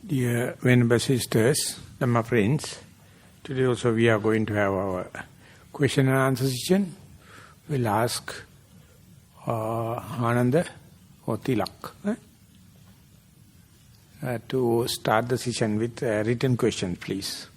Dear Venerable Sisters, Dhamma friends, today also we are going to have our question and answer session. We'll ask Ananda or Tilak to start the session with a written question, please.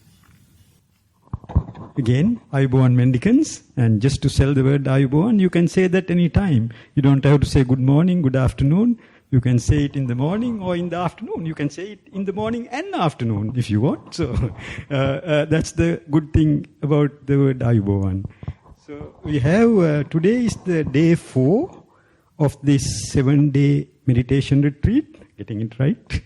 Again, Ayubowan mendicants, and just to sell the word Ayubowan, you can say that any time. You don't have to say good morning, good afternoon. You can say it in the morning or in the afternoon. You can say it in the morning and afternoon if you want. So that's the good thing about the word Ayubowan. So we have, today is the day 4 of this 7-day meditation retreat. Getting it right?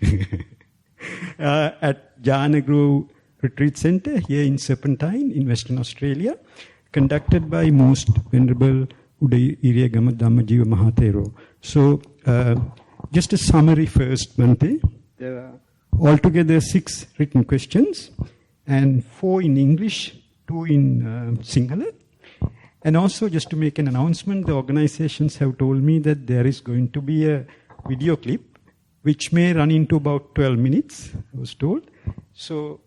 At Jhana Grove Retreat Center here in Serpentine in Western Australia, conducted by Most Venerable Uday Iriyagama Dhammajiva Maha Thero. So, just a summary first, Bhante. There are altogether 6 written questions, and 4 in English, 2 in Sinhala. And also, just to make an announcement, the organizations have told me that there is going to be a video clip, which may run into about 12 minutes, I was told. So,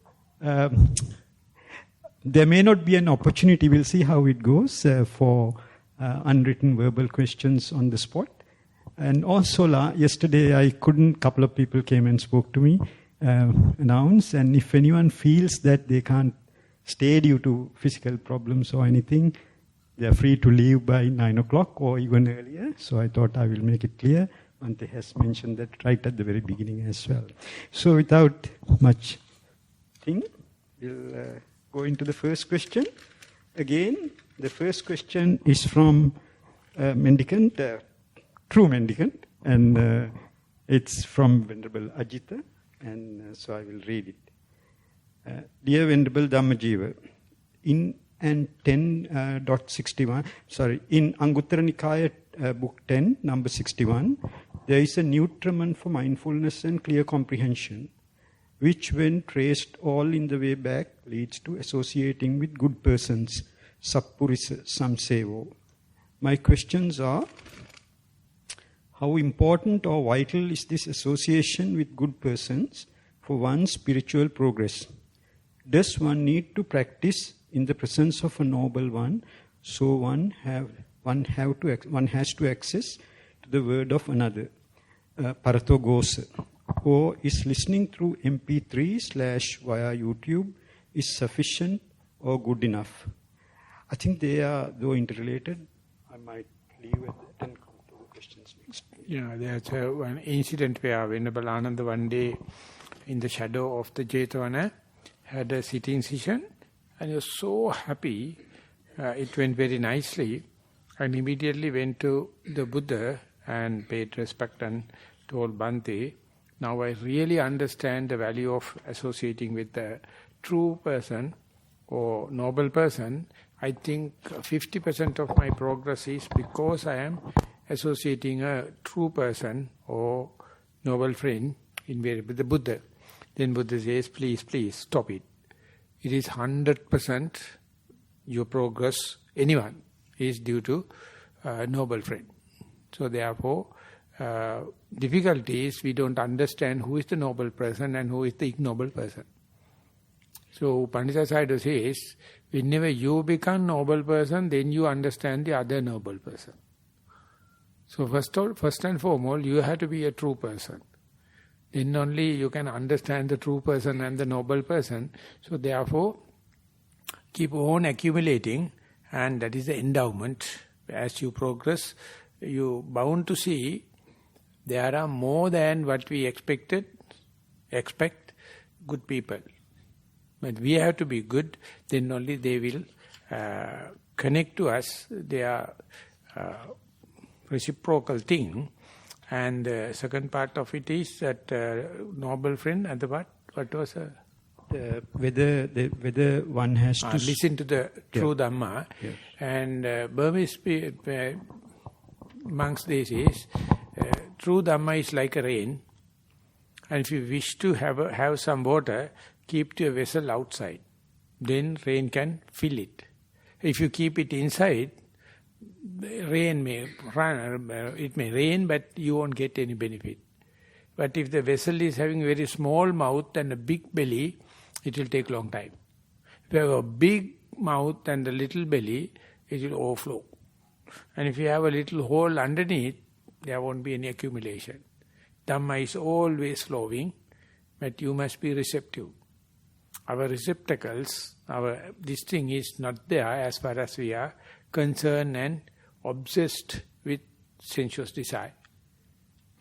there may not be an opportunity, we'll see how it goes, for unwritten verbal questions on the spot. And also yesterday a couple of people came and spoke to me, announced, and if anyone feels that they can't stay due to physical problems or anything, they are free to leave by 9 o'clock or even earlier. So I thought I will make it clear. Ante has mentioned that right at the very beginning as well. So without much thing, we'll go into the first question. Again, the first question is from mendicant, true mendicant, and it's from Venerable Ajita, and so I will read it. Dear Venerable Dhammajiva, in 10.61, in Anguttara Nikaya book 10, number 61, there is a nutriment for mindfulness and clear comprehension, which when traced all in the way back leads to associating with good persons, sappurisa samsevo. My questions are, how important or vital is this association with good persons for one's spiritual progress? Does one need to practice in the presence of a noble one, so one has to access to the word of another, parathogosa, or is listening through MP3/via YouTube is sufficient or good enough? I think they are, though interrelated, I might leave it and come to the questions next. Yeah, there's one incident where Venerable Ananda one day in the shadow of the Jetavana had a sitting session, and he was so happy. It went very nicely, and immediately went to the Buddha and paid respect and told Bhante, now I really understand the value of associating with the true person or noble person. I think 50% of my progress is because I am associating a true person or noble friend with the Buddha. Then Buddha says, please, stop it. It is 100% your progress, anyone, is due to noble friend. So therefore, difficulty is we don't understand who is the noble person and who is the ignoble person. So Pandita Sayadaw says, whenever you become noble person, then you understand the other noble person. So first and foremost, you have to be a true person. Then only you can understand the true person and the noble person. So therefore, keep on accumulating, and that is the endowment. As you progress, you bound to see there are more than what we expect good people. But we have to be good, then only they will connect to us. They are reciprocal thing. And the second part of it is that noble friend, and the what was whether one has to listen to the true Dhamma. Yes. And Burmese monks, they say, true Dhamma is like a rain. And if you wish to have some water, keep your vessel outside. Then rain can fill it. If you keep it inside, rain may run, it may rain, but you won't get any benefit. But if the vessel is having very small mouth and a big belly, it will take long time. If you have a big mouth and a little belly, it will overflow. And if you have a little hole underneath, there won't be any accumulation. Dhamma is always flowing, but you must be receptive. Our receptacles, this thing is not there as far as we are concerned and obsessed with sensuous desire.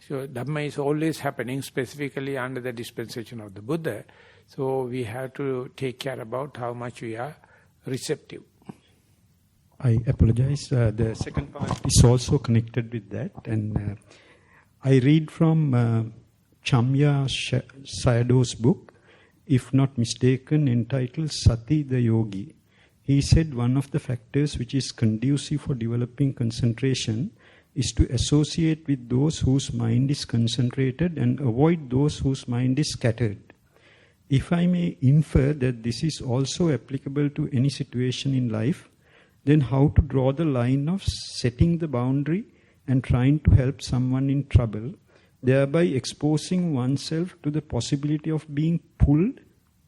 So Dhamma is always happening, specifically under the dispensation of the Buddha. So we have to take care about how much we are receptive. I apologize. The second part is also connected with that. And I read from Chamya Sayadaw's book, if not mistaken, entitled Sati the Yogi. He said one of the factors which is conducive for developing concentration is to associate with those whose mind is concentrated and avoid those whose mind is scattered. If I may infer that this is also applicable to any situation in life, then how to draw the line of setting the boundary and trying to help someone in trouble, thereby exposing oneself to the possibility of being pulled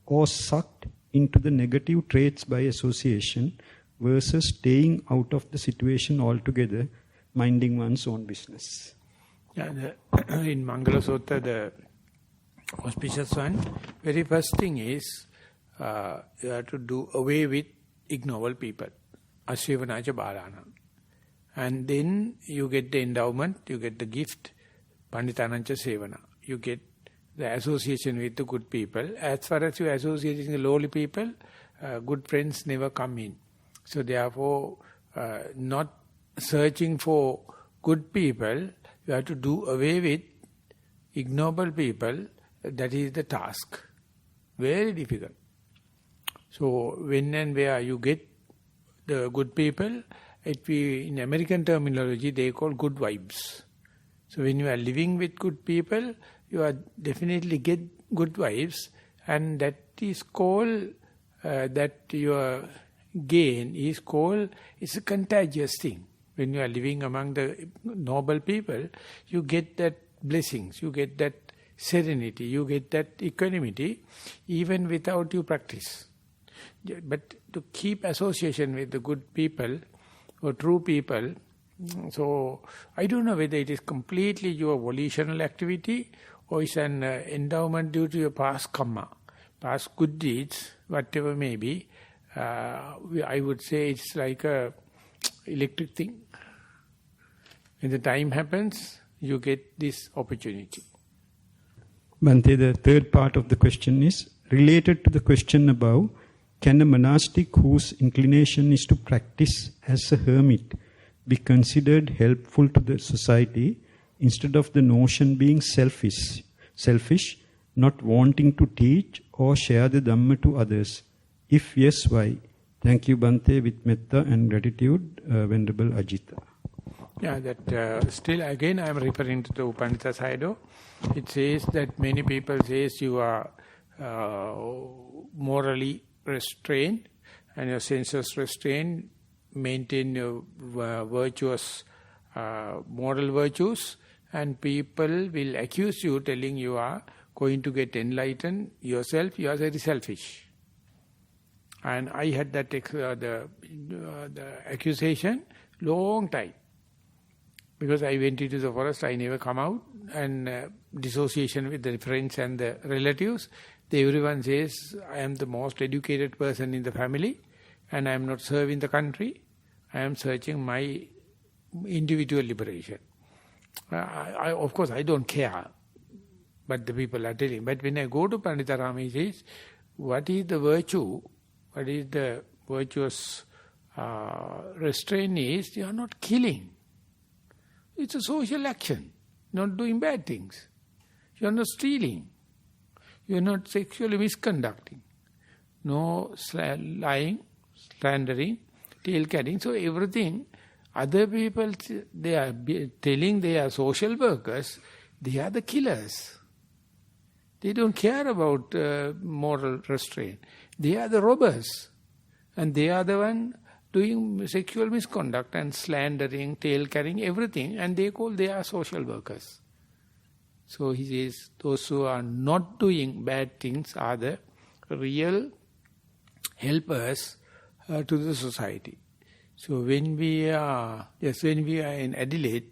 or sucked into the negative traits by association versus staying out of the situation altogether, minding one's own business. Yeah, in Mangala Sutta, the auspicious one, very first thing is you have to do away with ignoble people. Asivanaja Bharana. And then you get the endowment, you get the gift, Panditanancha Sevana. You get the association with the good people. As far as you associate with the lowly people, good friends never come in. So therefore, not searching for good people, you have to do away with ignoble people. That is the task. Very difficult. So when and where you get the good people, in American terminology, they call good vibes. So when you are living with good people, you are definitely get good vibes, and that is called, that your gain is called, it's a contagious thing. When you are living among the noble people, you get that blessings, you get that serenity, you get that equanimity, even without you practice. But to keep association with the good people or true people, so I don't know whether it is completely your volitional activity or it's an endowment due to your past karma, past good deeds, whatever may be. I would say it's like a electric thing. When the time happens, you get this opportunity. Bhante, the third part of the question is related to the question above. Can a monastic whose inclination is to practice as a hermit be considered helpful to the society instead of the notion being selfish, not wanting to teach or share the Dhamma to others? If yes, why? Thank you, Bhante, with metta and gratitude, Venerable Ajita. Yeah, that still again I am referring to the Upanishad Sayadaw. It says that many people says you are morally restrained and your senses restrained, maintain your virtuous moral virtues, and people will accuse you telling you are going to get enlightened yourself, you are very selfish. And I had that the accusation long time. Because I went into the forest, I never come out, and dissociation with the friends and the relatives, everyone says, I am the most educated person in the family, and I am not serving the country, I am searching my individual liberation. Of course, I don't care, but the people are telling. But when I go to Panditarama, he says, what is the virtue, what is the virtuous restraint is, you are not killing. It's a social action, not doing bad things. You are not stealing. You are not sexually misconducting. No lying, slandering, tail carrying. So everything, other people, they are telling they are social workers, they are the killers. They don't care about moral restraint. They are the robbers. And they are the one doing sexual misconduct and slandering, tail carrying, everything, and they are social workers. So he says, those who are not doing bad things are the real helpers to the society. So when we are in Adelaide,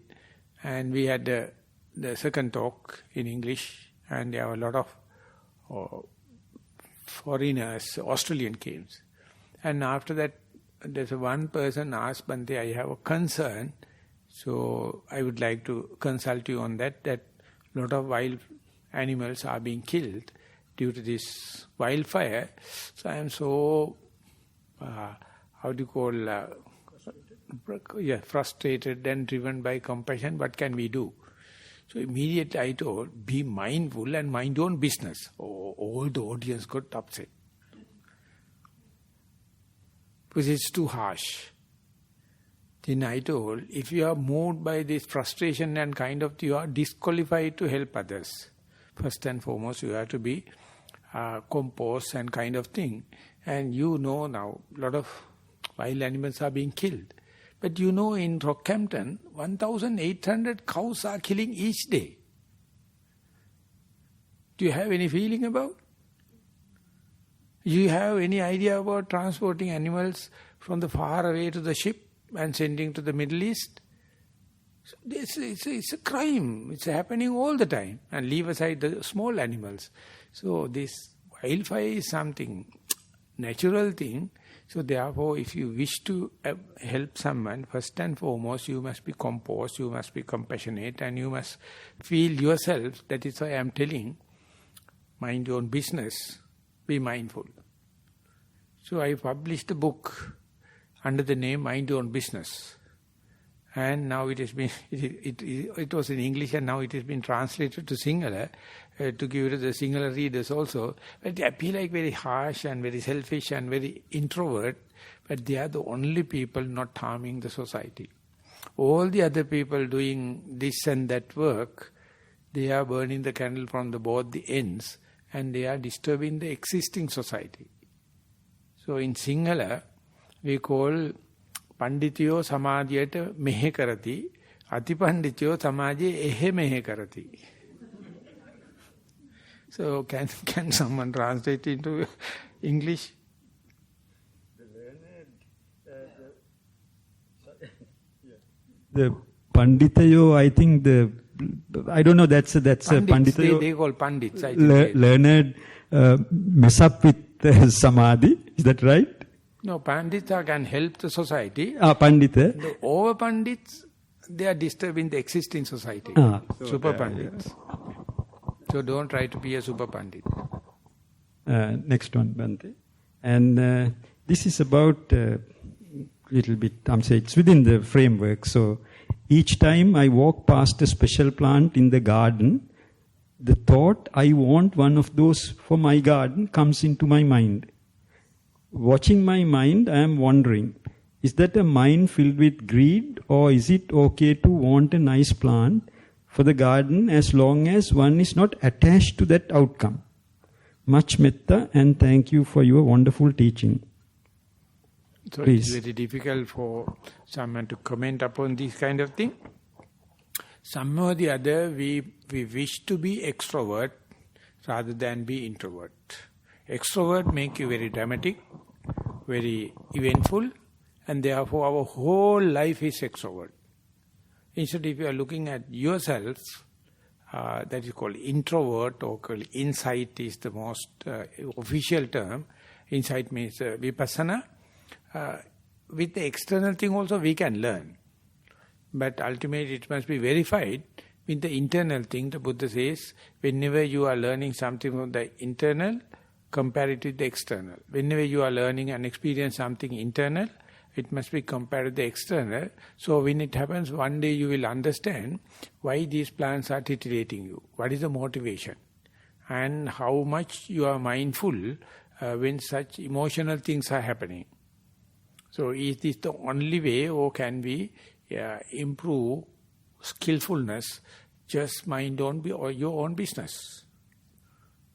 and we had the second talk in English, and there were a lot of foreigners, Australian came. And after that, there's one person asked, Bante, I have a concern, so I would like to consult you on that a lot of wild animals are being killed due to this wildfire. So I am so, frustrated and driven by compassion. What can we do? So immediately I told, be mindful and mind your own business. Oh, all the audience got upset. Because it's too harsh. Then I told, if you are moved by this frustration and you are disqualified to help others. First and foremost, you have to be composed and thing. And you know now, a lot of wild animals are being killed. But you know in Rockhampton, 1,800 cows are killing each day. Do you have any feeling about? Do you have any idea about transporting animals from the far away to the ship and sending to the Middle East? So it's a crime. It's happening all the time. And leave aside the small animals. So this wildfire is something, natural thing. So therefore, if you wish to help someone, first and foremost, you must be composed, you must be compassionate, and you must feel yourself. That is why I am telling, mind your own business, be mindful. So I published a book under the name Mind Your Own Business. And now it has been, it was in English and now it has been translated to Sinhala, to give it to the Sinhala readers also. But they appear like very harsh and very selfish and very introvert, but they are the only people not harming the society. All the other people doing this and that work, they are burning the candle from both the ends and they are disturbing the existing society. So in Sinhala, we call Pandityo Samadhyata mehe karati, Atipandityo Samadhya ehe mehe karati. So can someone translate into English? The Panditayo, I think I don't know, that's a Panditayo. They call Pandits. Learned mess up with Samadhi, is that right? No, Pandita can help the society. Pandita. The over Pandits, they are disturbing the existing society. Super Pandits. So don't try to be a Super Pandit. Next one, Bhante. And this is about little bit, it's within the framework. So each time I walk past a special plant in the garden, the thought, I want one of those for my garden, comes into my mind. Watching my mind, I am wondering, is that a mind filled with greed, or is it okay to want a nice plant for the garden as long as one is not attached to that outcome? Much metta, and thank you for your wonderful teaching. So Please. It's very difficult for someone to comment upon this kind of thing. Somehow or the other, we wish to be extrovert rather than be introvert. Extrovert make you very dramatic, very eventful, and therefore our whole life is extrovert. Instead, if you are looking at yourselves, that is called introvert, or called insight is the most official term. Insight means vipassana. With the external thing also we can learn. But ultimately it must be verified with the internal thing. The Buddha says, whenever you are learning something from the internal, compare it with the external. Whenever you are learning and experience something internal, it must be compared with the external. So when it happens, one day you will understand why these plants are titillating you. What is the motivation? And how much you are mindful when such emotional things are happening. So is this the only way, or can we improve skillfulness? Just mind your own business.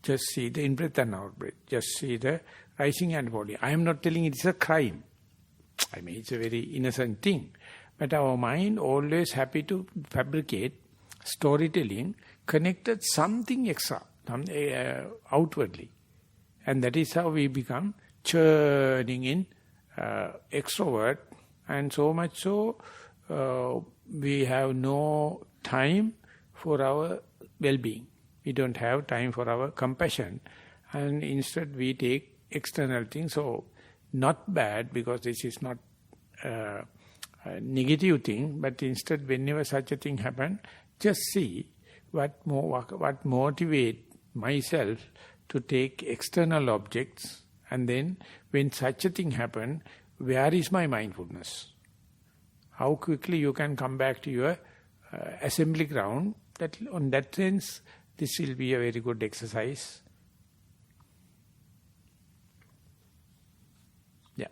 Just see the in-breath and out-breath. Just see the rising and falling. I am not telling it is a crime. I mean, it's a very innocent thing. But our mind always happy to fabricate storytelling connected something extra, outwardly. And that is how we become churning in extrovert, and so much so we have no time for our well-being. We don't have time for our compassion, and instead we take external things. So not bad, because this is not a negative thing, but instead whenever such a thing happen, just see what motivate myself to take external objects, and then when such a thing happen, where is my mindfulness? How quickly you can come back to your assembly ground. That on that sense, this will be a very good exercise. Yeah.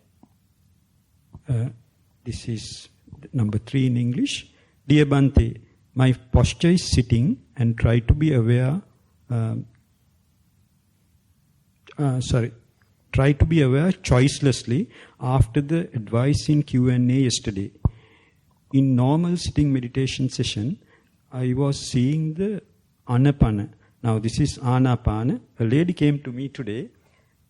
This is number 3 in English. Dear Bhante, my posture is sitting and try to be aware. Try to be aware choicelessly after the advice in Q&A yesterday. In normal sitting meditation session, I was seeing the anapana. Now this is anapana. A lady came to me today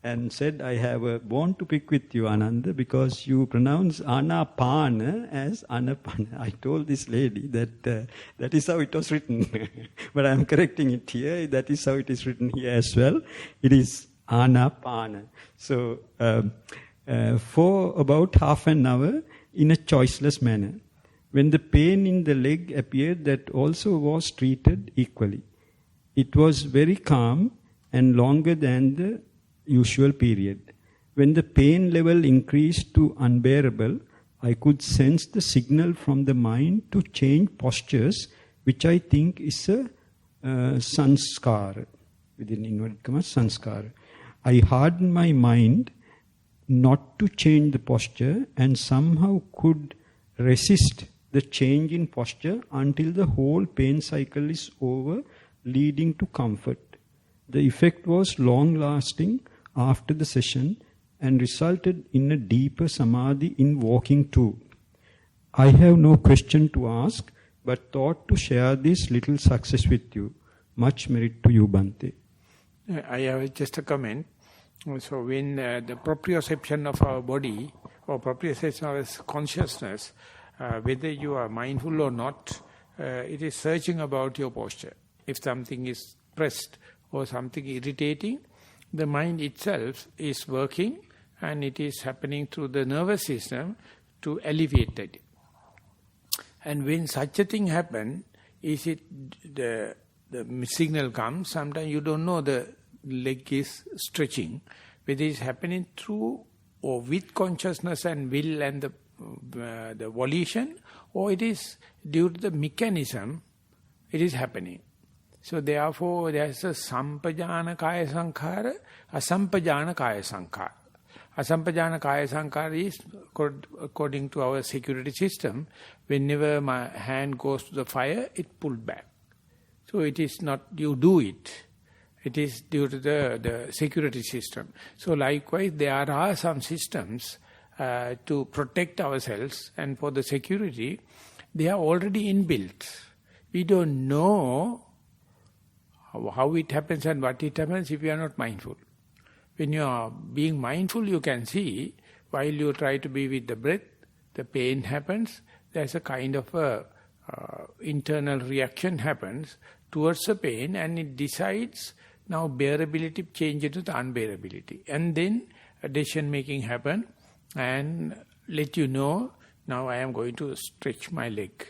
and said, I have a bone to pick with you, Ananda, because you pronounce anapana as anapana. I told this lady that that is how it was written. But I am correcting it here. That is how it is written here as well. It is anapana. So for about half an hour, in a choiceless manner, when the pain in the leg appeared, that also was treated equally. It was very calm and longer than the usual period. When the pain level increased to unbearable, I could sense the signal from the mind to change postures, which I think is a sanskara, within inverted commas, sanskara. I hardened my mind not to change the posture and somehow could resist the change in posture until the whole pain cycle is over, leading to comfort. The effect was long-lasting after the session and resulted in a deeper samadhi in walking too. I have no question to ask, but thought to share this little success with you. Much merit to you, Bhante. I have just a comment. So when the proprioception of our body, or proprioception of our consciousness, whether you are mindful or not, it is searching about your posture. If something is pressed or something irritating, the mind itself is working, and it is happening through the nervous system to alleviate that. And when such a thing happens, is it the signal comes, sometimes you don't know the leg is stretching, whether it is happening through or with consciousness and will and the volition, or it is due to the mechanism it is happening. So therefore there is a sampajana kaya sankhara, asampajana kaya sankhara. Asampajana kaya sankhara is, according to our security system, whenever my hand goes to the fire, it pulled back. So it is not you do it. It is due to the security system. So likewise, there are some systems to protect ourselves, and for the security, they are already inbuilt. We don't know how it happens and what it happens if you are not mindful. When you are being mindful, you can see, while you try to be with the breath, the pain happens, there's a kind of a internal reaction happens towards the pain, and it decides now bearability changes to the unbearability. And then a decision making happen and let you know, now I am going to stretch my leg.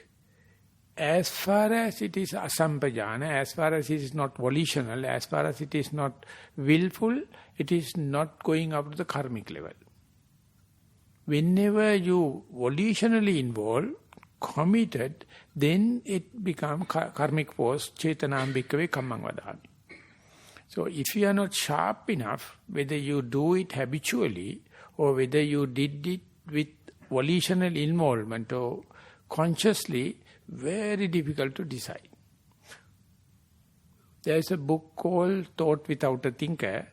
As far as it is asampajana, as far as it is not volitional, as far as it is not willful, it is not going up to the karmic level. Whenever you volitionally involve, committed, then it becomes karmic force, chetanam bhikkhave kammang vadami. So if you are not sharp enough, whether you do it habitually or whether you did it with volitional involvement or consciously, very difficult to decide. There is a book called Thought Without a Thinker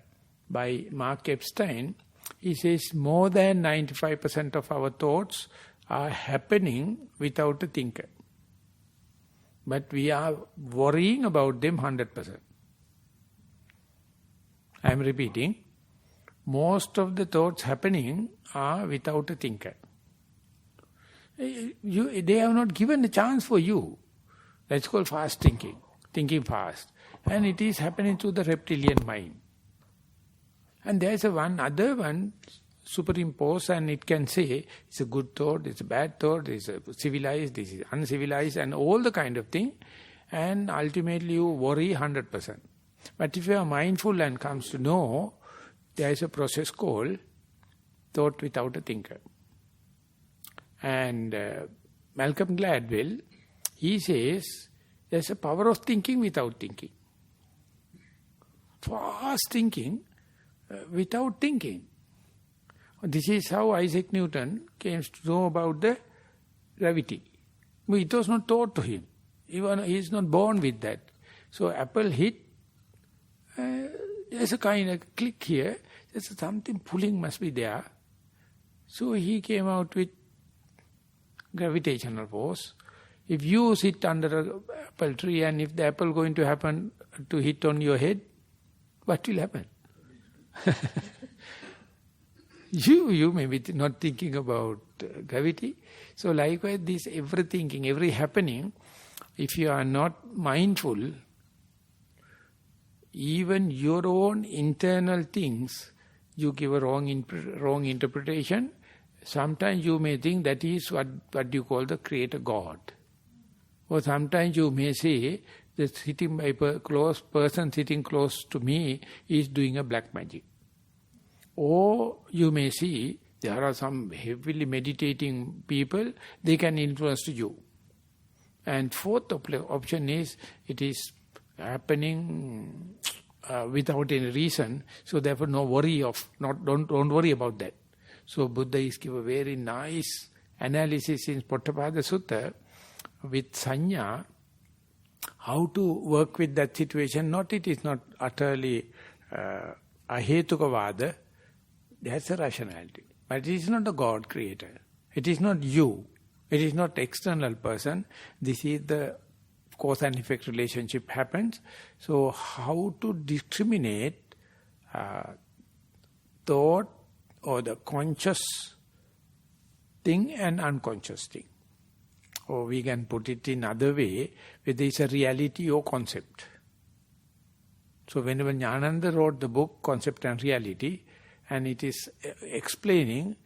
by Mark Epstein. He says more than 95% of our thoughts are happening without a thinker. but we are worrying about them 100%. I am repeating, most of the thoughts happening are without a thinker. They have not given a chance for you. That's called fast thinking, thinking fast. And it is happening to the reptilian mind. And there's other one superimposed, and it can say, it's a good thought, it's a bad thought, it's a civilized, this is uncivilized, and all the kind of thing. And ultimately you worry 100%. But if you are mindful and comes to know, there is a process called thought without a thinker. And Malcolm Gladwell, he says, there's a power of thinking without thinking. Fast thinking without thinking. This is how Isaac Newton came to know about the gravity. But it was not taught to him. He is not born with that. So apple hit, there's a kind of click here, there's something pulling must be there. So he came out with gravitational force. If you sit under an apple tree and if the apple going to happen to hit on your head, what will happen? You may be not thinking about gravity. So likewise, this every thinking, every happening, if you are not mindful, even your own internal things, you give a wrong interpretation. Sometimes you may think that is what you call the creator God. Or sometimes you may say, the person sitting close to me is doing a black magic. Or you may see, there are some heavily meditating people, they can influence you. And fourth option is, it is happening without any reason, so therefore no worry of, don't worry about that. So Buddha is give a very nice analysis in Pottapada Sutta with Sanya, how to work with that situation. It is not utterly ahetukavada, that's a rationality. But it is not a God creator. It is not you. It is not external person. This is the cause and effect relationship happens. So how to discriminate thought or the conscious thing and unconscious thing. Or we can put it in other way, whether it's a reality or concept. So whenever Jnananda wrote the book, Concept and Reality, and it is explaining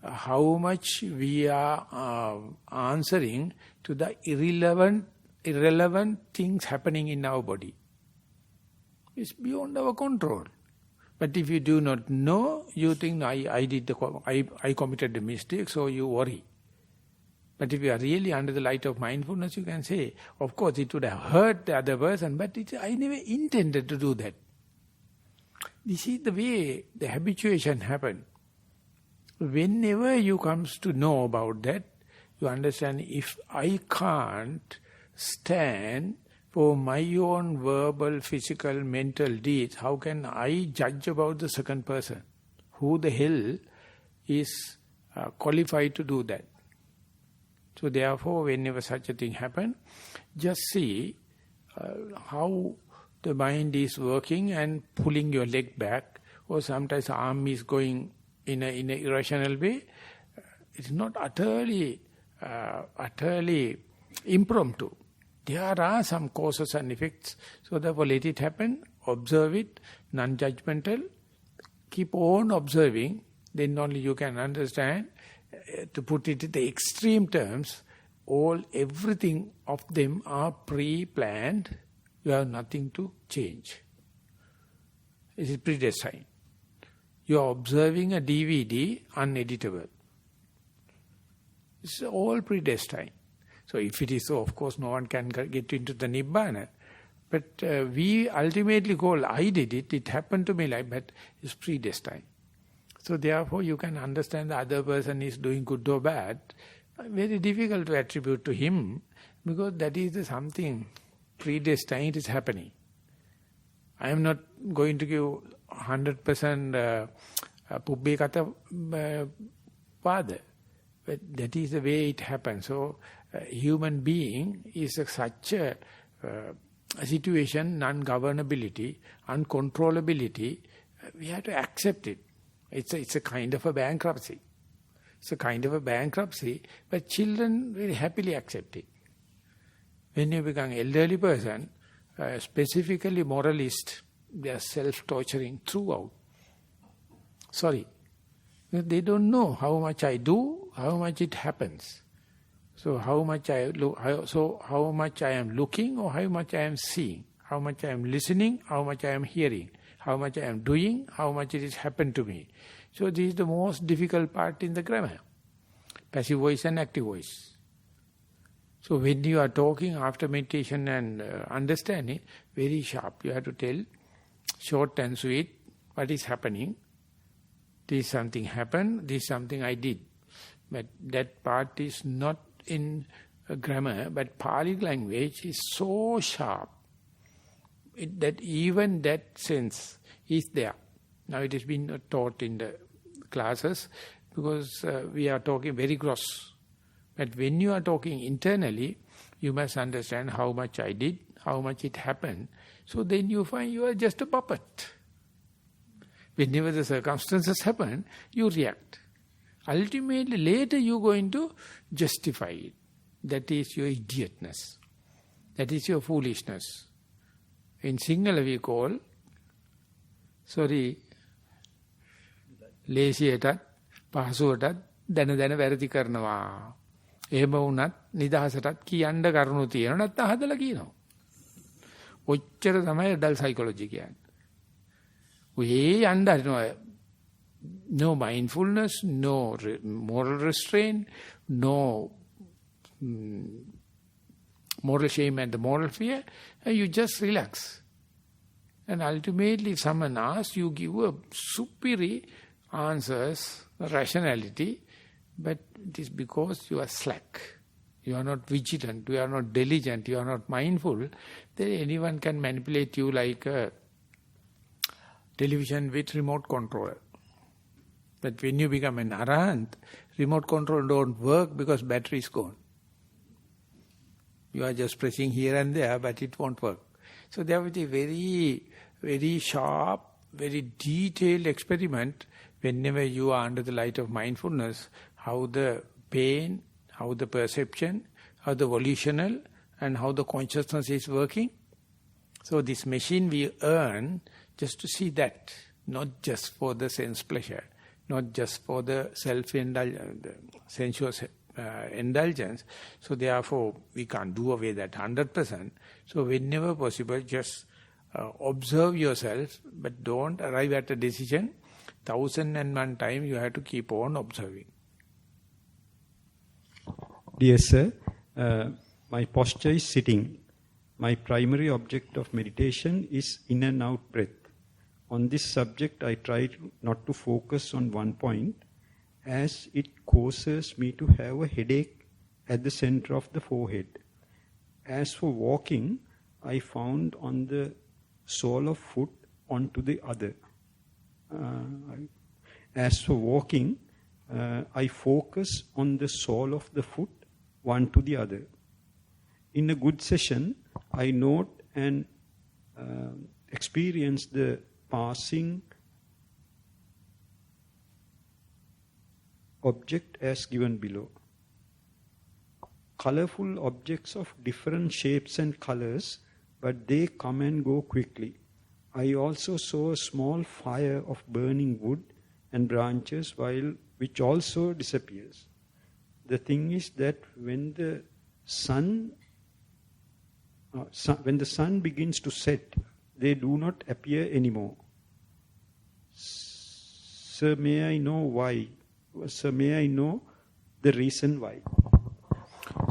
how much we are answering to the irrelevant things happening in our body. It's beyond our control. But if you do not know, you think, I committed a mistake, so you worry. But if you are really under the light of mindfulness, you can say, of course it would have hurt the other person, but I never intended to do that. This is the way the habituation happens. Whenever you comes to know about that, you understand, if I can't stand for my own verbal, physical, mental deeds, how can I judge about the second person? Who the hell is qualified to do that? So therefore, whenever such a thing happens, just see how the mind is working and pulling your leg back, or sometimes the arm is going in an irrational way. It's not utterly impromptu. There are some causes and effects. So therefore let it happen, observe it, non-judgmental, keep on observing, then only you can understand. To put it in the extreme terms, everything of them are pre-planned. You have nothing to change. It is predestined. You are observing a DVD, uneditable. It's all predestined. So if it is so, of course, no one can get into the Nibbana. But we ultimately call, I did it, it happened to me like that, it's predestined. So therefore you can understand the other person is doing good or bad. Very difficult to attribute to him, because that is something predestined is happening. I am not going to give 100% Pubbekata father. But that is the way it happens. So human being is such a situation, non-governability, uncontrollability. We have to accept it. It's a kind of a bankruptcy. It's a kind of a bankruptcy, but children very happily accept it. When you become elderly person, specifically moralist, they are self-torturing throughout. Sorry. They don't know how much I do, how much it happens. So how much how much I am looking or how much I am seeing, how much I am listening, how much I am hearing, how much I am doing, how much it has happened to me. So this is the most difficult part in the grammar. Passive voice and active voice. So when you are talking after meditation and understanding, very sharp. You have to tell, short and sweet, what is happening. This something happened, this something I did. But that part is not in grammar, but Pali language is so sharp that even that sense is there. Now it has been taught in the classes because we are talking very gross. But when you are talking internally, you must understand how much I did, how much it happened. So then you find you are just a puppet. Whenever the circumstances happen, you react. Ultimately, later you are going to justify it. That is your idiotness. That is your foolishness. In Sinhala we call, ලේසියටත් පහසුවටත් දැන වැරදි කරනවා. එහෙම වුණත් නිදහසටත් කියන්න කරුණු තියෙනවා නැත්නම් හදලා කියනවා. ඔච්චර තමයි ඇඩල්ට් සයිකොලොජි කියන්නේ. ඔය යන්න හරිනවා. No mindfulness, no moral restraint, no moral shame and the moral fear, and you just relax. And ultimately, if someone asks, you give a superior answers, rationality, but it is because you are slack. You are not vigilant, you are not diligent, you are not mindful, then anyone can manipulate you like a television with remote control. But when you become an arahant, remote control don't work because battery is gone. You are just pressing here and there, but it won't work. So there will be very, very sharp, very detailed experiment whenever you are under the light of mindfulness, how the pain, how the perception, how the volitional, and how the consciousness is working. So this machine we earn just to see that, not just for the sense pleasure, not just for the self-indulgence, sensuous indulgence. So therefore, we can't do away that 100%. So whenever possible, just observe yourself, but don't arrive at a decision. 1001 time you have to keep on observing. Dear sir, my posture is sitting. My primary object of meditation is in and out breath. On this subject, I try not to focus on one point, as it causes me to have a headache at the center of the forehead. As for walking, I found on the sole of foot onto the other. As for walking, I focus on the sole of the foot, one to the other. In a good session, I note and experience the passing object as given below. Colorful objects of different shapes and colors, but they come and go quickly. I also saw a small fire of burning wood and branches which also disappears. The thing is that when the sun begins to set, they do not appear anymore. Sir, may I know why? Sir, may I know the reason why?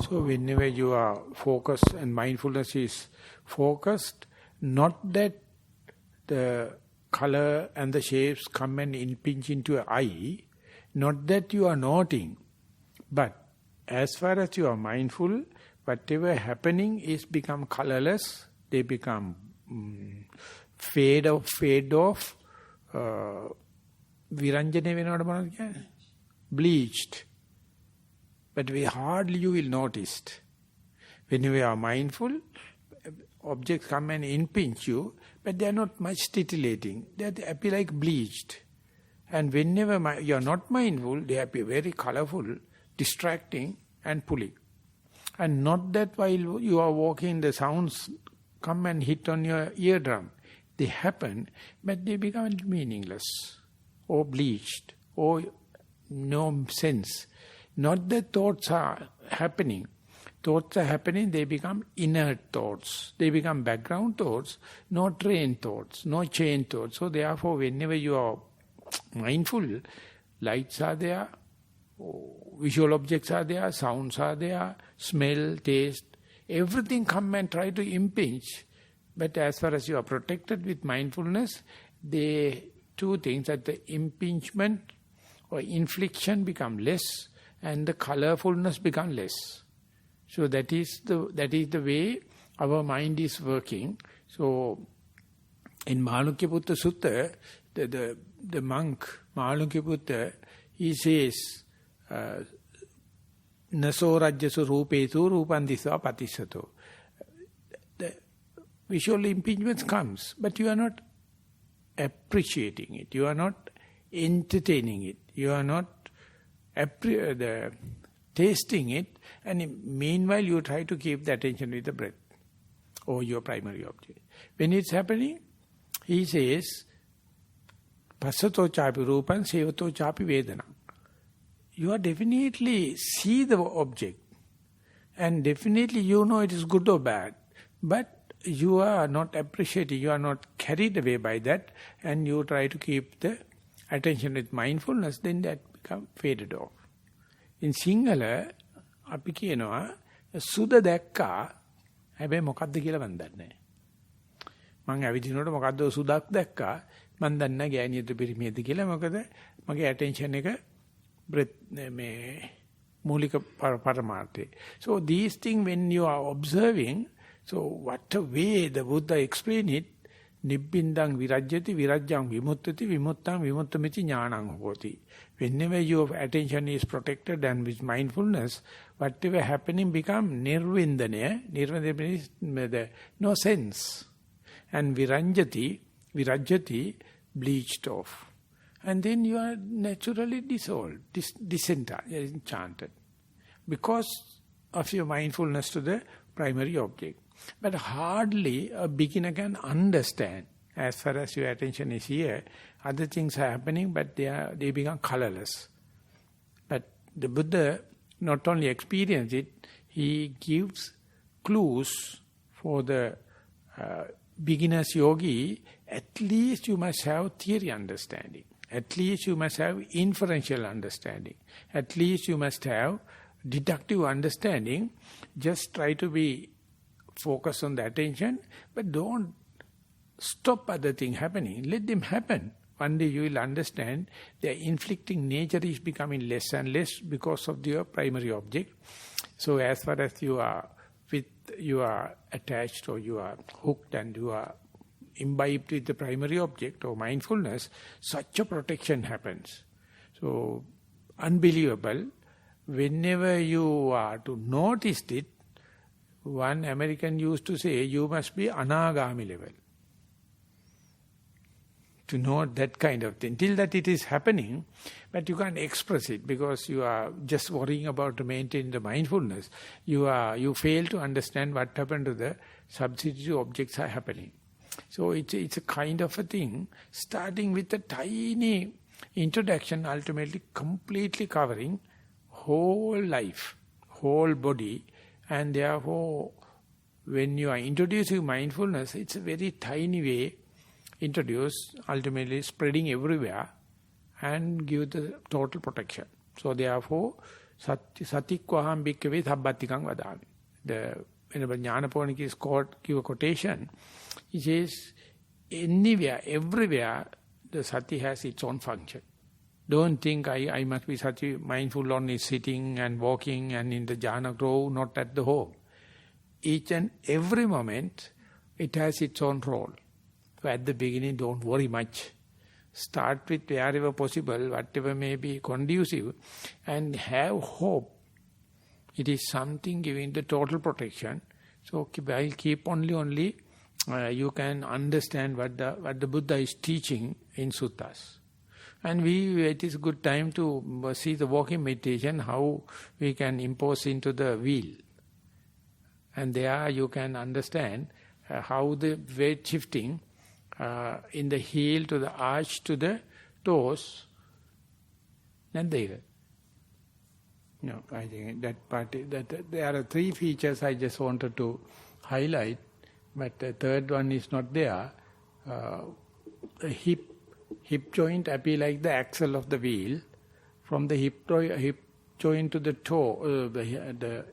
So whenever you are focused and mindfulness is focused, not that the color and the shapes come and impinge into your eye, not that you are noting, but as far as you are mindful, whatever happening is become colorless, they become fade off, viranjane වෙනවට මොනවද කියන්නේ? Bleached. but hardly you will notice. When you are mindful, objects come and impinge you, but they are not much titillating. They appear like bleached. And whenever you are not mindful, they appear very colorful, distracting and pulling. And not that while you are walking, the sounds come and hit on your eardrum. They happen, but they become meaningless or bleached or no sense. Not that thoughts are happening. Thoughts are happening, they become inert thoughts. They become background thoughts, no trained thoughts, no chain thoughts. So therefore, whenever you are mindful, lights are there, visual objects are there, sounds are there, smell, taste, everything come and try to impinge. But as far as you are protected with mindfulness, two things, that the impingement or infliction become less and the colorfulness become less. So that is the way our mind is working. So in Mahalunkyaputta Sutta, the monk Mahalunkyaputta, he says, Naso rajyasu rupesu rupandisva patisato. The visual impingements comes, but you are not appreciating it. You are not entertaining it. You are not tasting it. And meanwhile, you try to keep the attention with the breath or your primary object. When it's happening, he says, Passato chapi rupan, sevato chapi vedana. You are definitely see the object. And definitely you know it is good or bad. But you are not appreciating, you are not carried away by that. And you try to keep the attention with mindfulness, then that becomes faded off. In Sinhala, අපි කියනවා සුද දැක්කා හැබැයි මොකද්ද කියලා මන් දන්නේ නැහැ. මං ඇවිදිනකොට මොකද්ද සුදක් දැක්කා මන් දන්නේ නැහැ ගෑණියද පිරිමියද කියලා. මොකද මගේ attention එක මේ මූලික පරමාර්ථය. So these things when you are observing, so what a way the Buddha explain it, nibbindang virajyati virajjang vimuttati vimuttang vimuttamiti jnanang hoti. Whenever your attention is protected and with mindfulness, whatever happening become nirvindana. Nirvindana means no sense. And virajyati, bleached off. And then you are naturally dissolved, disenchanted. Because of your mindfulness to the primary object. But hardly a beginner can understand. As far as your attention is here, other things are happening, but they become colorless. But the Buddha not only experience it, he gives clues for the beginner's yogi. At least you must have theory understanding. At least you must have inferential understanding. At least you must have deductive understanding. Just try to be focused on the attention, but don't stop other things happening. Let them happen. One day you will understand their inflicting nature is becoming less and less because of your primary object. So as far as you are attached or you are hooked and you are imbibed with the primary object or mindfulness, such a protection happens. So unbelievable. Whenever you are to notice it, one American used to say, you must be anagami level. To know that kind of thing. Till that it is happening, but you can't express it because you are just worrying about to maintain the mindfulness. You fail to understand what happened to the subsidiary objects are happening. So it's a kind of a thing, starting with a tiny introduction, ultimately completely covering whole life, whole body, and therefore when you are introducing mindfulness, it's a very tiny way introduced, ultimately spreading everywhere and give the total protection. So therefore, satikvaham bhikkave sabbatikang vadami. Whenever Jnanaponik is give a quotation, he says, anywhere, everywhere, the sati has its own function. Don't think I must be sati mindful only sitting and walking and in the jhana grove, not at the home. Each and every moment, it has its own role. So at the beginning, don't worry much. Start with wherever possible, whatever may be conducive, and have hope It is something giving the total protection. So I'll keep only you can understand what the Buddha is teaching in suttas. And it is a good time to see the walking meditation, how we can impose into the wheel. And there you can understand how the weight shifting in the heel to the arch to the toes. And there. No, I think that part, that there are 3 features I just wanted to highlight, but the third one is not there. The hip joint appear like the axle of the wheel. From the hip joint to the toe, the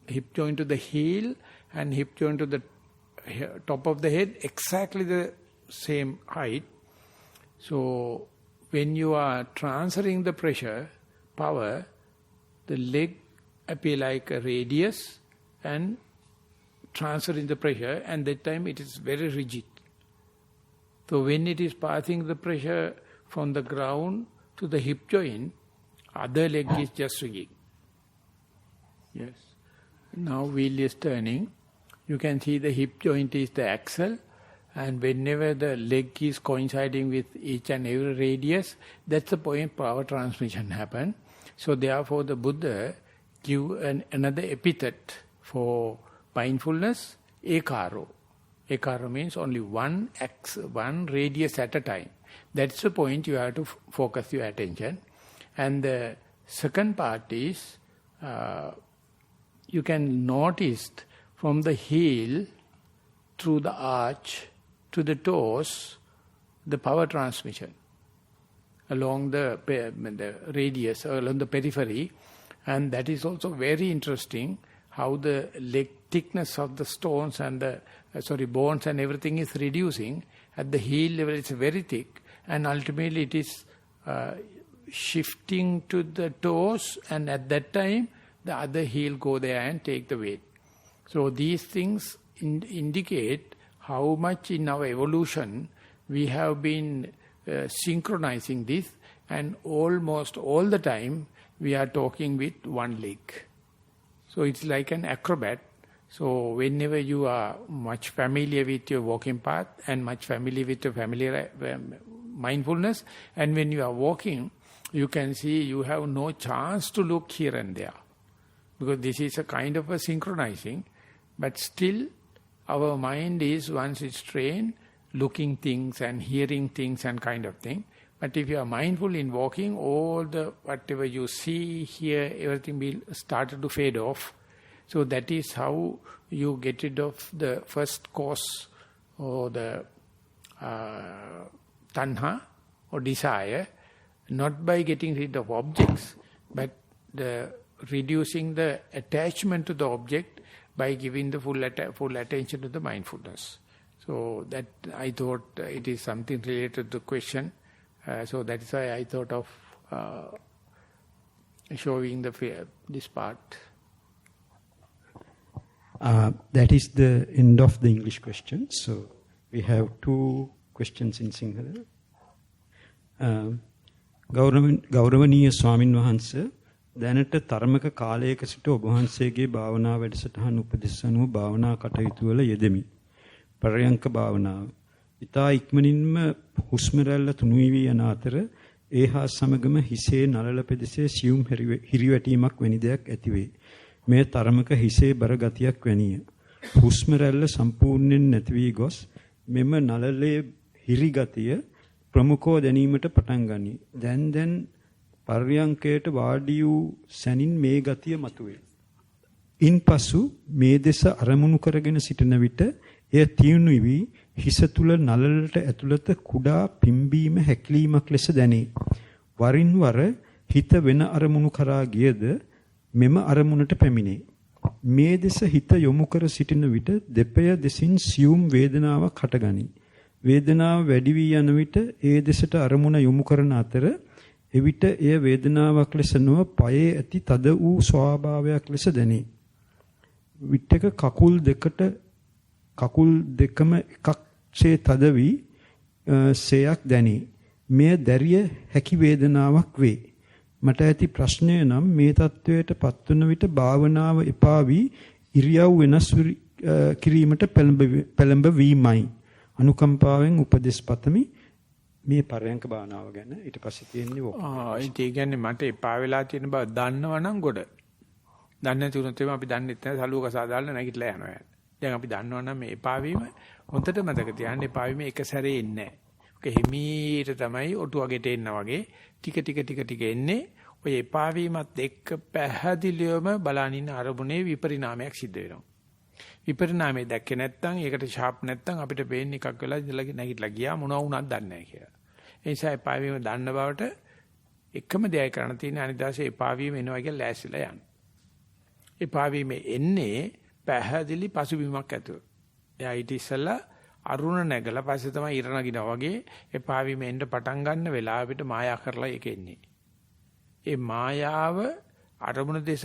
hip joint to the heel and hip joint to the top of the head, exactly the same height. So when you are transferring the pressure, power, the leg appear like a radius and transferring the pressure, and that time it is very rigid. So when it is passing the pressure from the ground to the hip joint, other leg is just swinging. Yes. Now wheel is turning. You can see the hip joint is the axle, and whenever the leg is coinciding with each and every radius, that's the point power transmission happen. So therefore the Buddha give another epithet for mindfulness, ekaro. Ekaro means only one radius at a time. That's the point you have to focus your attention. And the second part is, you can notice from the heel through the arch to the toes, the power transmission along the radius, along the periphery. And that is also very interesting, how the leg thickness of the stones and the bones and everything is reducing. At the heel level it's very thick, and ultimately it is shifting to the toes, and at that time the other heel go there and take the weight. So these things indicate how much in our evolution we have been synchronizing this, and almost all the time we are talking with one leg. So it's like an acrobat. So whenever you are much familiar with your walking path and much familiar with your mindfulness, and when you are walking, you can see you have no chance to look here and there. Because this is a kind of a synchronizing, but still our mind is, once it's trained, looking things and hearing things and kind of thing. But if you are mindful in walking, all the whatever you see, hear, everything will start to fade off. So that is how you get rid of the first cause, or the tanha or desire, not by getting rid of objects, but reducing the attachment to the object by giving the full attention to the mindfulness. So that I thought it is something related to the question. So that is why I thought of showing this part. That is the end of the English questions. So we have 2 questions in Sinhala. ගෞරවනීය ස්වාමින් වහන්සේ, දැනට තරමක කාලයක සිට ඔබ වහන්සේගේ භාවනා වැඩසටහන් උපදෙස් අනුව භාවනා කටයුතු වල යෙදෙමි. පරයන්ක භාවනාව ඊතා ඉක්මනින්ම හුස්ම රැල්ල තුනී යන අතර ඒ හා සමගම හිසේ නළල පෙදෙසේ සියුම් හිරිවැටීමක් වැනි දෙයක් ඇතිවේ. මේ තරමක හිසේ බර ගතියක් වැනිය. හුස්ම රැල්ල සම්පූර්ණයෙන් නැති වී ගොස් මෙම නළලේ හිරි ගතිය ප්‍රමුඛව දැනීමට පටන් ගනී. දැන් පර්යංකයට වාඩි වූ සැනින් මේ ගතිය මතුවේ. ඉන්පසු මේ දෙස අරමුණු කරගෙන සිටින විට එය තියුණු වී හිස තුල නළලට ඇතුළත කුඩා පිම්බීම හැකිලීමක් ලෙස දැනේ. වරින් වර හිත වෙන අරමුණු කරා ගියද මෙම අරමුණට පැමිණේ. මේ දෙස හිත යොමු කර සිටින විට දෙපය දෙසින් සියුම් වේදනාවක් හටගනී. වේදනාව වැඩි වී යන විට ඒ දෙසට අරමුණ යොමු කරන අතර එවිට එය වේදනාවක් ලෙස නොව පයේ ඇති තද වූ ස්වභාවයක් ලෙස දැනේ. විටක කකුල් දෙකම එකක්සේ තද වී සේයක් දැනේ. මෙය දැරිය හැකි වේදනාවක් වේ. මට ඇති ප්‍රශ්නය නම් මේ தത്വයට පත්වන විට භාවනාව එපා වී ඉරියව් වෙනස් කිරීමට පෙළඹ වීමයි. අනුකම්පාවෙන් උපදෙස් පතමි. මේ පරයන්ක භාවනාව ගැන ඊට පස්සේ තියෙන්නේ ඕක. ඒ කියන්නේ මට එපා වෙලා තියෙන බව දන්නවනම් ගොඩ. දන්නේ නැති උනොත් අපි දන්නේ නැහැ සලුවක සාදාලා නැගිටලා යනවා. දැන් අපි දන්නවනම් මේ එපා වීම හොඳට මතක තියාගන්න. එපා වීම එක සැරේ එන්නේ නැහැ. ඔක හිමීට තමයි ඔටු වගේට එන්නා වගේ ටික එන්නේ. ඔය එපා වීමත් එක්ක පැහැදිලිවම බලනින්න අරමුණේ විපරිණාමයක් සිද්ධ වෙනවා. විපරිණාමය දැක්කේ නැත්නම් ඒකට ෂාප් නැත්නම් අපිට පේන්නේ එකක් වෙලා නැගිටලා ගියා මොනවා වුණත් දන්නේ නැහැ කියලා. ඒ නිසා එපා වීම දන්න බවට එකම දෙයයි කරන්න තියෙන්නේ අනිදාසේ එපා වීම එනවා කියලා ලෑස්තිලා යන්න. එපා වීම එන්නේ පැහැදිලි පසුබිමක් ඇතුව. එයා ඊට ඉස්සෙල්ලා අරුණ නැගලා පස්සේ තමයි ඉර නගිනවා වගේ එපා වීම එන්න පටන් ගන්න වෙලාවට මායා කරලා ඒක එන්නේ. ඒ මායාව අරමුණ දෙස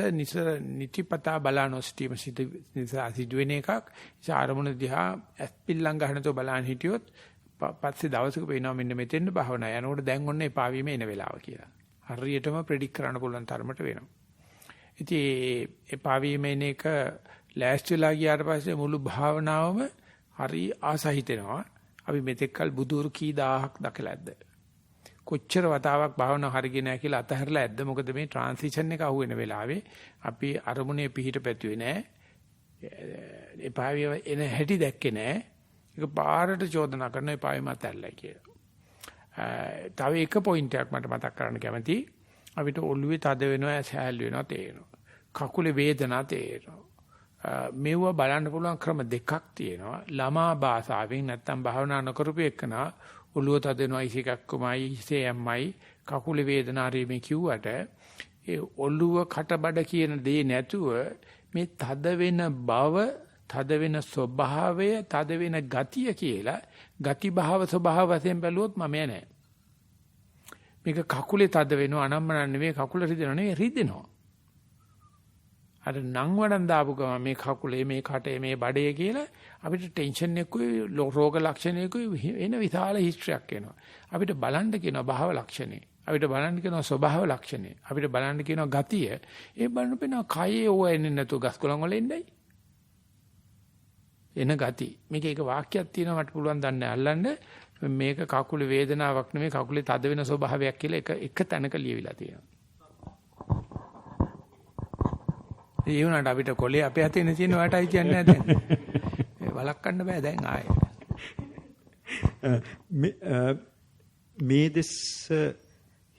නිතිපතා බලන සිටීම සිදුවෙන එකක්. ඒ අරමුණ දිහා ඇස්පිල්ලම් ගන්නතෝ බලන් හිටියොත් පස්සේ දවසක වෙනවා මෙන්න මෙතෙන් භාවනා යනකොට දැන් ඔන්න එපා වීම එන වෙලාව කියලා. හරියටම ප්‍රෙඩික්ට් කරන්න පුළුවන් තරමට වෙනවා. ඉතින් එපා වීම එන එක ලෑස්තිලා ගියාට පස්සේ මුළු භාවනාවම හරි ආසහිතෙනවා. අපි මෙතෙක්කල් බුදුරු කී දහහක් දැකලා ඇද්ද? කොච්චර වතාවක් භාවනා හරියන්නේ නැහැ කියලා අතහැරලා ඇද්ද? මොකද මේ ට්‍රාන්සිෂන් එක අහුවෙන වෙලාවේ අපි අරමුණේ පිහිට පැතුවේ නැහැ. එපා වීම එන හැටි දැක්කේ නැහැ. ඒක පාරට චෝදනා කරන එපා වීම අතහැරලා කියලා. තව එක පොයින්ට් එකක් මට මතක් කරන්න කැමතියි. අපිට ඔළුවේ තද වෙනවා, සැහැල්ලු වෙනවා තේරෙනවා. කකුලේ වේදනාව තේරෙනවා. මේව බලන්න පුළුවන් ක්‍රම දෙකක් තියෙනවා. ළමා භාෂාවෙන් නැත්තම් භාවනා නොකරපු එකනා ඔළුව තද වෙනවා, ඉසිකක්කමයි, ඉසෙයම්මයි, කකුලේ වේදනාව රීමේ කිව්වට ඒ ඔළුව කටබඩ කියන දේ නැතුව මේ තද වෙන බව, තද වෙන ස්වභාවය, තද වෙන ගතිය කියලා ගති භාව ස්වභාව වශයෙන් බැලුවොත් මම නෑ. මේක කකුලේ තද වෙනවා අනම්මන නෙවෙයි, කකුල රිදෙනවා නෙවෙයි, රිදෙනවා. අර නම් වඩන් දාපු ගම මේ කකුලේ, මේ කටේ, මේ බඩේ කියලා අපිට ටෙන්ෂන් එකකුයි, රෝග ලක්ෂණයකුයි එන විශාල හිස්ටරියක් එනවා. අපිට බලන්න කියනවා භාව ලක්ෂණේ. අපිට බලන්න කියනවා ස්වභාව ලක්ෂණේ. අපිට බලන්න කියනවා ගතිය. ඒ බලන්න පේනවා කයේ ඕව එන්නේ නැතුව ගස්කොලන් වල එන්නයි. එන ගති. මේක එක වාක්‍යයක් තියෙනවා මට පුළුවන් දන්නේ අල්ලන්න. මේක කකුලේ වේදනාවක් නෙමෙයි, කකුලේ තද වෙන ස්වභාවයක් කියලා එක තැනක ලියවිලා තියෙනවා. ඒ වුණාට අපිට කොලේ අපේ අතේ තියෙන වටයි කියන්නේ නැහැ දැන්. වලක්වන්න බෑ දැන් ආයේ. මේ දෙස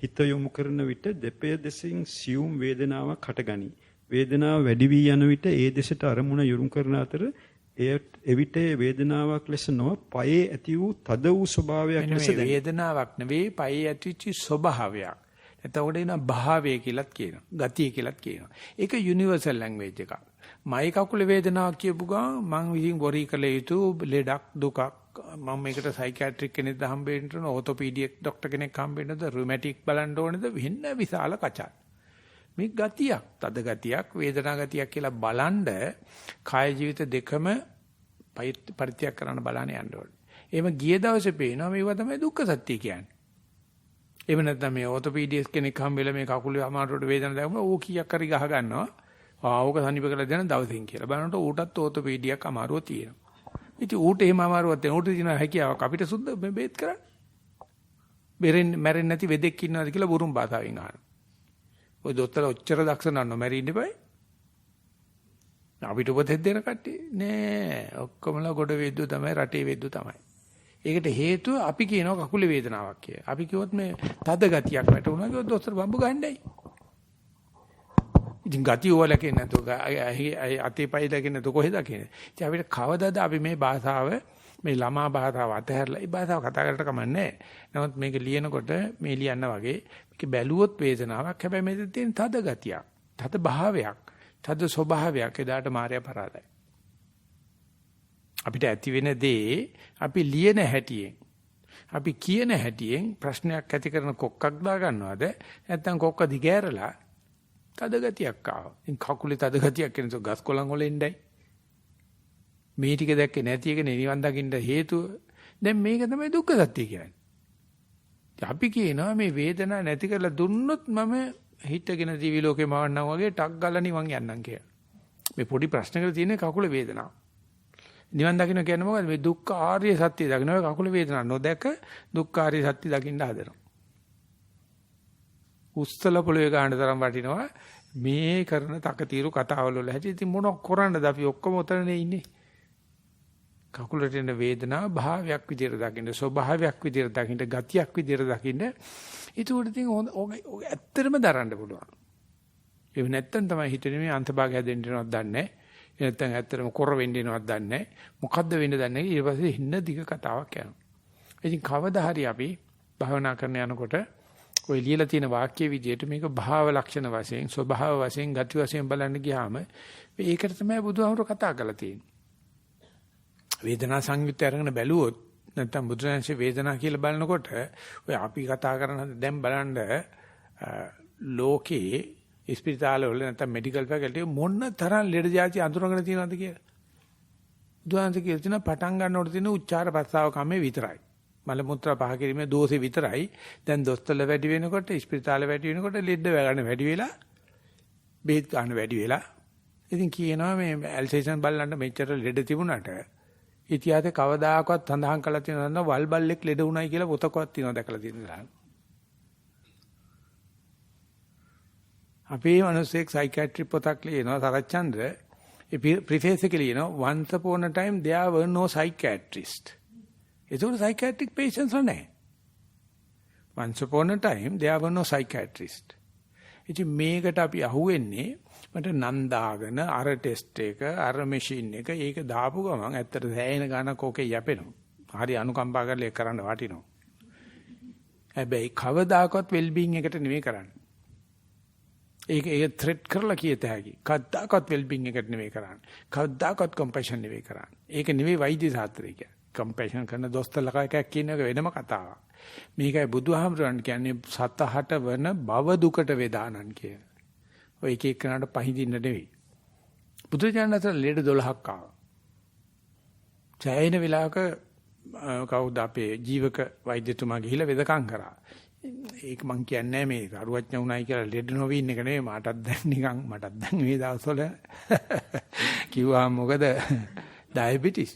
හිත යොමු කරන විට දෙපය දෙසින් සියුම් වේදනාවක් හටගනී. වේදනාව වැඩි වී යන විට ඒ දෙසට අරමුණ යොමු කරන අතර එවිට වේදනාවක් ලෙස නොව පයේ ඇති වූ තද වූ ස්වභාවයක් ලෙස දැනේ. වේදනාවක් නෙවෙයි, පයේ ඇතිවෙච්ච ස්වභාවයක්. එතකොට එන භාවය කියලාත් කියනවා. ගතිය කියලාත් කියනවා. ඒක යුනිවර්සල් ලැන්ග්වේජ් එකක්. මයි කකුලේ වේදනාවක් කියපු ගමන් මං විසින් වොරි කළ යුතු ලෙඩක් දුකක් මම මේකට සයිකියාට්‍රික් කෙනෙක්ද හම්බෙන්න ඕන, ඕතෝපීඩියක් ડોක්ටර් කෙනෙක් හම්බෙන්නද, රුමැටික් බලන්න ඕනද, වෙන්න විශාල කචක්. මේ ගතියක්, තද ගතියක්, වේදනා ගතියක් කියලා බලන්ඩ කාය ජීවිත දෙකම පරිත්‍යාග කරන්න බලන්න යන්න ඕනේ. එහෙම ගිය දවසේ පේනවා මේවා තමයි දුක්ඛ සත්‍ය කියන්නේ. එහෙම නැත්නම් මේ ඕතෝපීඩියස් කෙනෙක් හම්බෙලා මේ කකුලේ අමාරුවට වේදනාවක් දැක්කම ඕ කීයක් හරි ගහ ගන්නවා. ඕක සනීප කරලා දෙන දවසින් කියලා. බලනකොට ඌටත් ඕතෝපීඩියක් අමාරුව තියෙනවා. ඉතින් ඌට එහෙම අමාරුවක් තියෙන ඌට දින හැකියාවක් අපිට සුද්ධ බේත් කරන්න. මැරෙන්නේ නැති වෙදෙක් ඉන්නවාද කියලා බුරුම් භාෂාවෙන් අහනවා. ඔය දොස්තර ඔච්චර දක්ෂ නන්නෝ මැරෙන්න ඉබයි. අපිට උපදෙස් දෙන කට්ටිය නෑ. ඔක්කොමලා ගොඩ වේද්දෝ තමයි, රටේ වේද්දෝ තමයි. ඒකට හේතුව අපි කියනවා කකුලේ වේදනාවක් කියලා. අපි කිව්වොත් මේ තද ගතියක් වැටුණා කිව්වොත් දොස්තර බම්බු ගන්නයි. ඉතින් ගතිය වලකින් නැතෝ අතේ පය දකින්න නැතෝ කොහෙද කියන්නේ. ඉතින් අපිට කවදාද අපි මේ භාෂාව, මේ ළමා භාෂාව අතහැරලා මේ භාෂාව කතා කරලා කමන්නේ. නමුත් මේක ලියනකොට මේ ලියන්න වගේ මේක බැලුවොත් වේදනාවක්. හැබැයි මේකේ තියෙන තද ගතියක්, තද භාවයක්, තද ස්වභාවයක්. එදාට මායя පරාදයි. අපිට ඇති වෙන දේ අපි ලියන හැටියෙන්, අපි කියන හැටියෙන් ප්‍රශ්නයක් ඇති කරන කොක්කක් දා ගන්නවද නැත්නම් කොක්ක දිගෑරලා තද ගතියක් ආවා. ඉතින් කකුලේ තද ගතියක් එනසෝ ගස් කොළන් වල එන්නයි. මේ ටික දැක්කේ නැති එක නිවන් දකින්න හේතුව. දැන් මේක තමයි දුක්ඛ සත්‍ය කියන්නේ. අපි කියනවා මේ වේදනාව නැති කරලා දුන්නොත් මම හිටගෙන දිවි ලෝකේ මවන්නා වගේ ටක් ගාලා නිවන් යන්නම් කියලා. මේ පොඩි ප්‍රශ්නකට තියෙන කකුල වේදනාව. නිවන් දකින්න කියන්නේ මොකද? මේ දුක්ඛ ආර්ය සත්‍ය දකින්න ඔය කකුල වේදනාව නොදැක දුක්ඛ ආර්ය සත්‍ය දකින්න හදනවා. උස්සල පොළවේ ගන්න තරම් වටිනවා මේ කරන තකතිරු කතාවල වල හැටි. ඉතින් මොන කරන්නද අපි ඔක්කොම උතරනේ ඉන්නේ. කකුලට එන වේදනාව භාවයක් විදියට දකින්න, ස්වභාවයක් විදියට දකින්න, ගතියක් විදියට දකින්න. ඒක උඩ තියෙන ඔය ඇත්තටම දරන්න පුළුවන්. ඒ නැත්තම් තමයි හිතෙන්නේ මේ අන්තභාගය හැදෙන්න යනවත් දන්නේ නැහැ. ඒ නැත්තම් ඇත්තටම කොර වෙන්න යනවත් දන්නේ නැහැ. මොකද්ද වෙන්න දන්නේ නැහැ. ඊට පස්සේ හින්න දිග කතාවක් යනවා. ඉතින් කවදා හරි අපි භාවනා කරන යනකොට ඔය ලියලා තියෙන වාක්‍ය විදියට මේක භාව ලක්ෂණ වශයෙන්, ස්වභාව වශයෙන්, ගති වශයෙන් බලන්න ගියාම ඒකට තමයි බුදුහාමුදුරුවෝ කතා කරලා තියෙන්නේ. වේදනා සංයුත්තය අරගෙන බැලුවොත් නැත්තම් බුදුරජාණන්සේ වේදනා කියලා බලනකොට ඔය අපි කතා කරන දැන් බලන්න ලෝකේ ස්පිරිතාල වල නැත්නම් මෙඩිකල් ෆැකල්ටි මොන තරම් ලෙඩ જાති අඳුරගෙන තියෙනවද කියලා. බුදුහාමුදුරුවෝ කියලා තියෙන පටන් ගන්නකොට තියෙන උච්චාර ප්‍රස්තාව කමේ විතරයි. මල මුත්‍රා පහ කිරීමේ දෝෂේ විතරයි. දැන් දොස්තරලා වැඩි වෙනකොට ස්පිරිතාල වැඩි වෙනකොට ලෙඩ ගන්න වැඩි වෙලා බෙහෙත් ගන්න වැඩි වෙලා. ඉතින් කියනවා මේ ඇල්සේෂන් බලන්න මෙච්චර ලෙඩ තිබුණාට ඉතිහාසයේ කවදාකවත් සඳහන් කරලා තියෙනවද නැත්නම් වල්බල්ලෙක් ලෙඩ වුණයි කියලා පොතකවත් තියෙනවද දැකලා තියෙනවද? අපේ මිනිස්සෙක් සයිකියාට්‍රි පොතක් ලියනවා සරච්චන්ද්‍ර ඒ ප්‍රිෆේස් එකේ ලියනවා once upon a time there were no psychiatrists. ඒතකොට psychiatric patients නැහැ. once upon a time there were no psychiatrists. ඉතින් මේකට අපි අහුවෙන්නේ මට නන්දාගෙන අර ටෙස්ට් එක අර මැෂින් එක ඒක දාපු ගමන් ඇත්තට සෑහෙන ගානක් ඕකේ යැපෙනවා. හරි අනුකම්පා කරලා ඒක කරන්න වටිනවා. හැබැයි කවදාකවත් වෙල් බීయింగ్ එකට නෙමෙයි කරන්නේ. ඒක ත්‍රෙට් කරලා කියත හැකි. කවදාකවත් වෙල් බීయింగ్ එකට නෙමෙයි කරන්නේ. කවදාකවත් කම්පැෂන් නෙමෙයි කරන්නේ. ඒක නෙමෙයි වෛද්‍ය ශාස්ත්‍රය කියන්නේ. කම්පැෂන් කරන දොස්තරලා එකක් කියන එක වෙනම කතාවක්. මේකයි බුදුහාමුදුරන් කියන්නේ සතහට වන භව දුකට වේදානන් කිය. ඔය එක එකනට පහඳින්න නෙවෙයි. බුදුජානක ලෙඩ 12ක් ආවා. ජයන වෙලාවක කවුද අපේ ජීවක වෛද්‍යතුමා ගිහිල්ලා වෙදකම් කරා. ඒක මං කියන්නේ මේ අරුවඥ උනායි කියලා ලෙඩ නොවී ඉන්න එක නෙවෙයි මටත් දැන් මේ දවස්වල කිව්වා මොකද ඩයබටිස්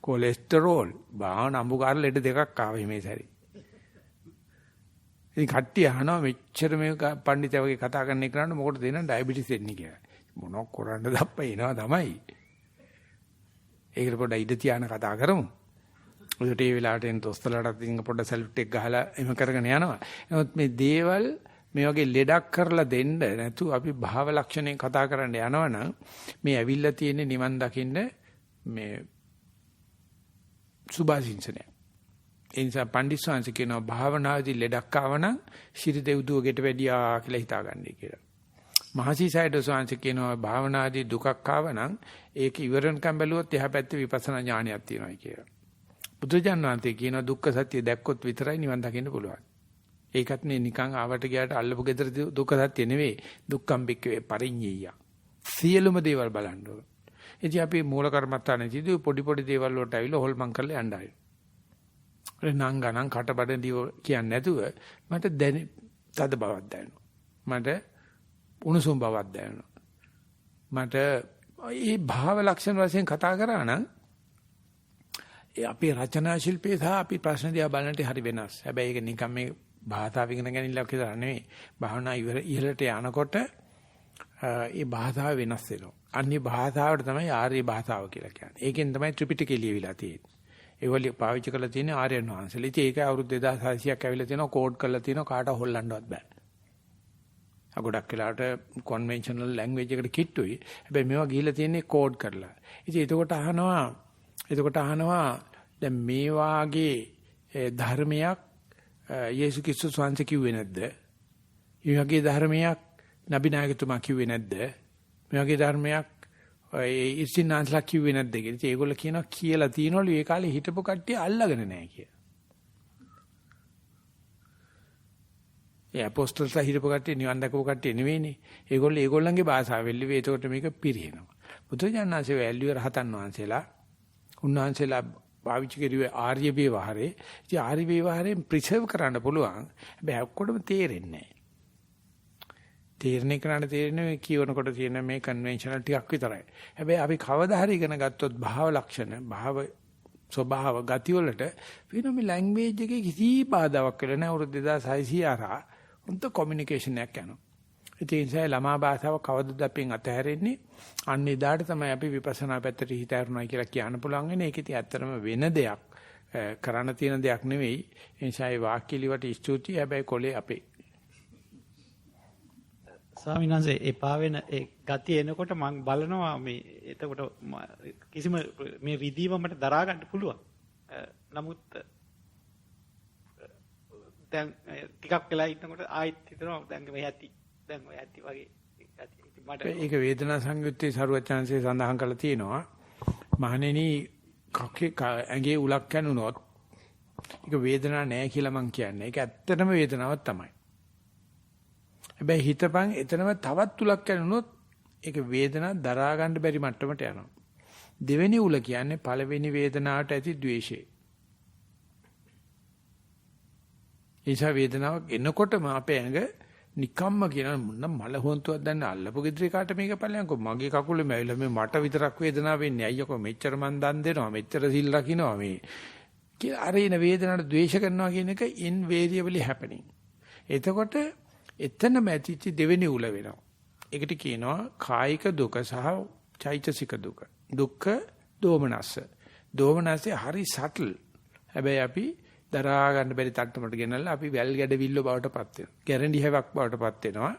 කොලෙස්ටරෝල් බාහන අඹුකාර ලෙඩ දෙකක් ආවේ මේ සැරේ. ඉතින් කට්ටිය අහනවා මෙච්චර මේ පඬිතුයා වගේ කතා කරන එකට මොකටද දෙන ඩයබටිස් එන්නේ කියලා. මොනක් කරන්නද අප්පේනවා තමයි. ඒකට පොඩ්ඩක් ඉඳ තියාන කතා කරමු. ඔයට ඒ වෙලාවට එන දොස්තරලාට ඉතින් පොඩ්ඩක් සැලුට් එක ගහලා එහෙම කරගෙන යනවා. නමුත් මේ දේවල් මේ වගේ ලෙඩක් කරලා දෙන්න නැතු අපි භාව ලක්ෂණයෙන් කතා කරන්න යනවනම් මේ ඇවිල්ලා තියෙන නිවන් දකින්න මේ සුභාසින්සනය. ඒ නිසා පඬිස්සංශ කියනවා භාවනාදී ලෙඩක් ආවනම් ශිර දෙව්දුව ගෙට වැඩියා කියලා හිතාගන්නයි කියලා. මහසීසයිඩ් ස්වාංශ කියනවා භාවනාදී දුකක් ආවනම් ඒක ඉවරණකම් බැලුවොත් එහා පැත්තේ විපස්සනා ඥානයක් තියෙනවා කියලා. බුදුජානනාන්තේ කියනවා දුක්ඛ සත්‍ය දැක්කොත් විතරයි නිවන් දකින්න පුළුවන්. ඒකත් නේ නිකන් ආවට ගියාට අල්ලපු ගෙදර දුක්ඛ සත්‍ය නෙවෙයි දුක්ඛම් බික්කවේ පරිඤ්ඤය. සියලුම දේවල් බලන්න ඕන. ඉතින් අපි මූල කර්මත්තානේදී පොඩි දේවල් වලට ඇවිල්ලා හොල්මන් කරලා යන්නයි. නං ගණන් කටබඩ දිව කියන්නේ නැතුව මට තද බවක් දැනෙනවා. මට උණුසුම් බවක් දැනෙනවා. මට මේ භාව ලක්ෂණ වශයෙන් කතා කරා නම් ඒ අපේ රචනා ශිල්පයේ සහ අපි ප්‍රශ්න දිහා බලන්නට හරි වෙනස්. හැබැයි ඒක නිකන් මේ භාෂාව ඉගෙන ගැනීමක් විතර නෙවෙයි. භාවනා ඉහළට යනකොට ඒ භාෂාව වෙනස් වෙනවා. අනිත් භාෂාවට තමයි ආර්ය භාෂාව කියලා කියන්නේ. ඒකෙන් තමයි ත්‍රිපිටකය ලියවිලා තියෙන්නේ. ඒවල පාවිච්චි කරලා තියෙන ආර්යයන් වහන්සේලා. ඉතින් ඒක අවුරුදු 2600ක් ඇවිල්ලා තියෙනවා කෝඩ් කරලා තියෙනවා කාට හොල්ලන්නවත් බෑ. ගොඩක් වෙලාවට කන්වෙන්ෂනල් ලැන්ග්වේජ් එකට කිට්ටුයි. හැබැයි මේවා ගිහිල්ලා තියෙන්නේ කෝඩ් කරලා. ඉතින් එතකොට අහනවා දැන් මේ වාගේ ධර්මයක් යේසු ක්‍රිස්තුස් වහන්සේ කිව්වේ නැද්ද? මේ වගේ ධර්මයක් නබි නායකතුමා කිව්වේ නැද්ද? මේ වගේ ධර්මයක් ඒ ඉස්සිනාන්ස්ලා කිව්වේ නැද්ද කියලා. ඉතින් ඒගොල්ලෝ කියනවා කියලා තියනවලු ඒ කාලේ හිටපු කට්ටිය අල්ලගෙන නැහැ කියලා. ඒ අපොස්තල්ස්ලා හිටපු කට්ටිය නිවන් දැකපු කට්ටිය නෙවෙයිනේ. ඒගොල්ලෝ ඒගොල්ලන්ගේ භාෂාවෙන් ලිව්වේ. ඒකට මේක පිරිනනවා. බුදුජානනාංශයේ වැල්ලුවේ රහතන් වහන්සේලා උන්වහන්සේලා පාවිච්චි කරුවේ ආර්ය ව්‍යවහාරේ. ඉතින් ආර්ය ව්‍යවහාරයෙන් ප්‍රිසර්ව් කරන්න පුළුවන්. හැබැයි ඔක්කොටම තේරෙන්නේ නැහැ. තීරණය කරන්න තීරණය කියවනකොට තියෙන මේ කන්වෙන්ෂනල් ටිකක් විතරයි. හැබැයි අපි කවදා හරි ඉගෙන ගත්තොත් භාව ලක්ෂණ, භාව ස්වභාව ගති වලට වෙන මේ ලැන්ග්වේජ් එකේ කිසි බාධාවක් වෙලා නැහැ. අවුරුදු 2600 ආරා උන්ට කොමියුනිකේෂන් එකක් යනවා. ඒ නිසා ළමා භාෂාව කවදද අපෙන් අතහැරෙන්නේ? අන්න එදාට තමයි අපි විපස්සනා පැත්තට හිත ඇරුණා කියලා කියන්න පුළුවන් වෙන්නේ. ඒක ඉතින් ඇත්තටම වෙන දෙයක්. කරන්න තියෙන දෙයක් නෙවෙයි. ඒ නිසා ඒ වාක්‍ය ලිවට ස්තුතියි. හැබැයි කොලේ අපේ. ස්වාමීන් වහන්සේ එපා වෙන ඒ ගතිය එනකොට මම බලනවා මේ එතකොට කිසිම මේ රිදීම මට දරා ගන්න පුළුවන්. නමුත් දැන් ටිකක් වෙලා ඉන්නකොට ආයෙත් හිතනවා දැන් මේ ඇති වගේ මට ඒක වේදනා සංයුත්තේ සරුවචාන්සේ සඳහන් කරලා තියෙනවා. මහණෙනි කකේ ඇඟේ උලක් කැණුනොත් ඒක වේදනාවක් නෑ කියලා මං කියන්නේ. ඒක ඇත්තටම වේදනාවක් තමයි. හැබැයි හිතපන් එතනම තවත් තුලක් කැණුනොත් ඒක වේදනාවක් දරා ගන්න බැරි මට්ටමට යනවා. දෙවෙනි උල කියන්නේ පළවෙනි වේදනාවට ඇති ද්වේෂය. ඒසා වේදනාවක් එනකොටම අපේ ඇඟ නිකම්ම කියන මොන මල හොන්තුවක් දැන් අල්ලපු ගෙදර කාට මේක පල්ලයන්කෝ මගේ කකුලේ මැවිලා මේ මට විතරක් වේදනාවක් වෙන්නේ අයියෝ මෙච්චර මන් දන් දෙනවා මෙච්චර සිල් රකින්නවා මේ කියලා අර එන වේදනාවට ද්වේෂ කරනවා කියන එක invariably happening. එතකොට එතනම ඇතිච්ච දෙවෙනි උල වෙනවා. ඒකට කියනවා කායික දුක සහ චෛතසික දුක. දුක්ඛ දෝමනස්ස. දෝමනස්සේ හරි සටල්. හැබැයි අපි දරා ගන්න බැරි තට්ටමට ගෙනල්ලා අපි වැල් ගැඩවිල්ල බවට පත් වෙනවා. ගැරන්ටි හැවක් බවට පත් වෙනවා.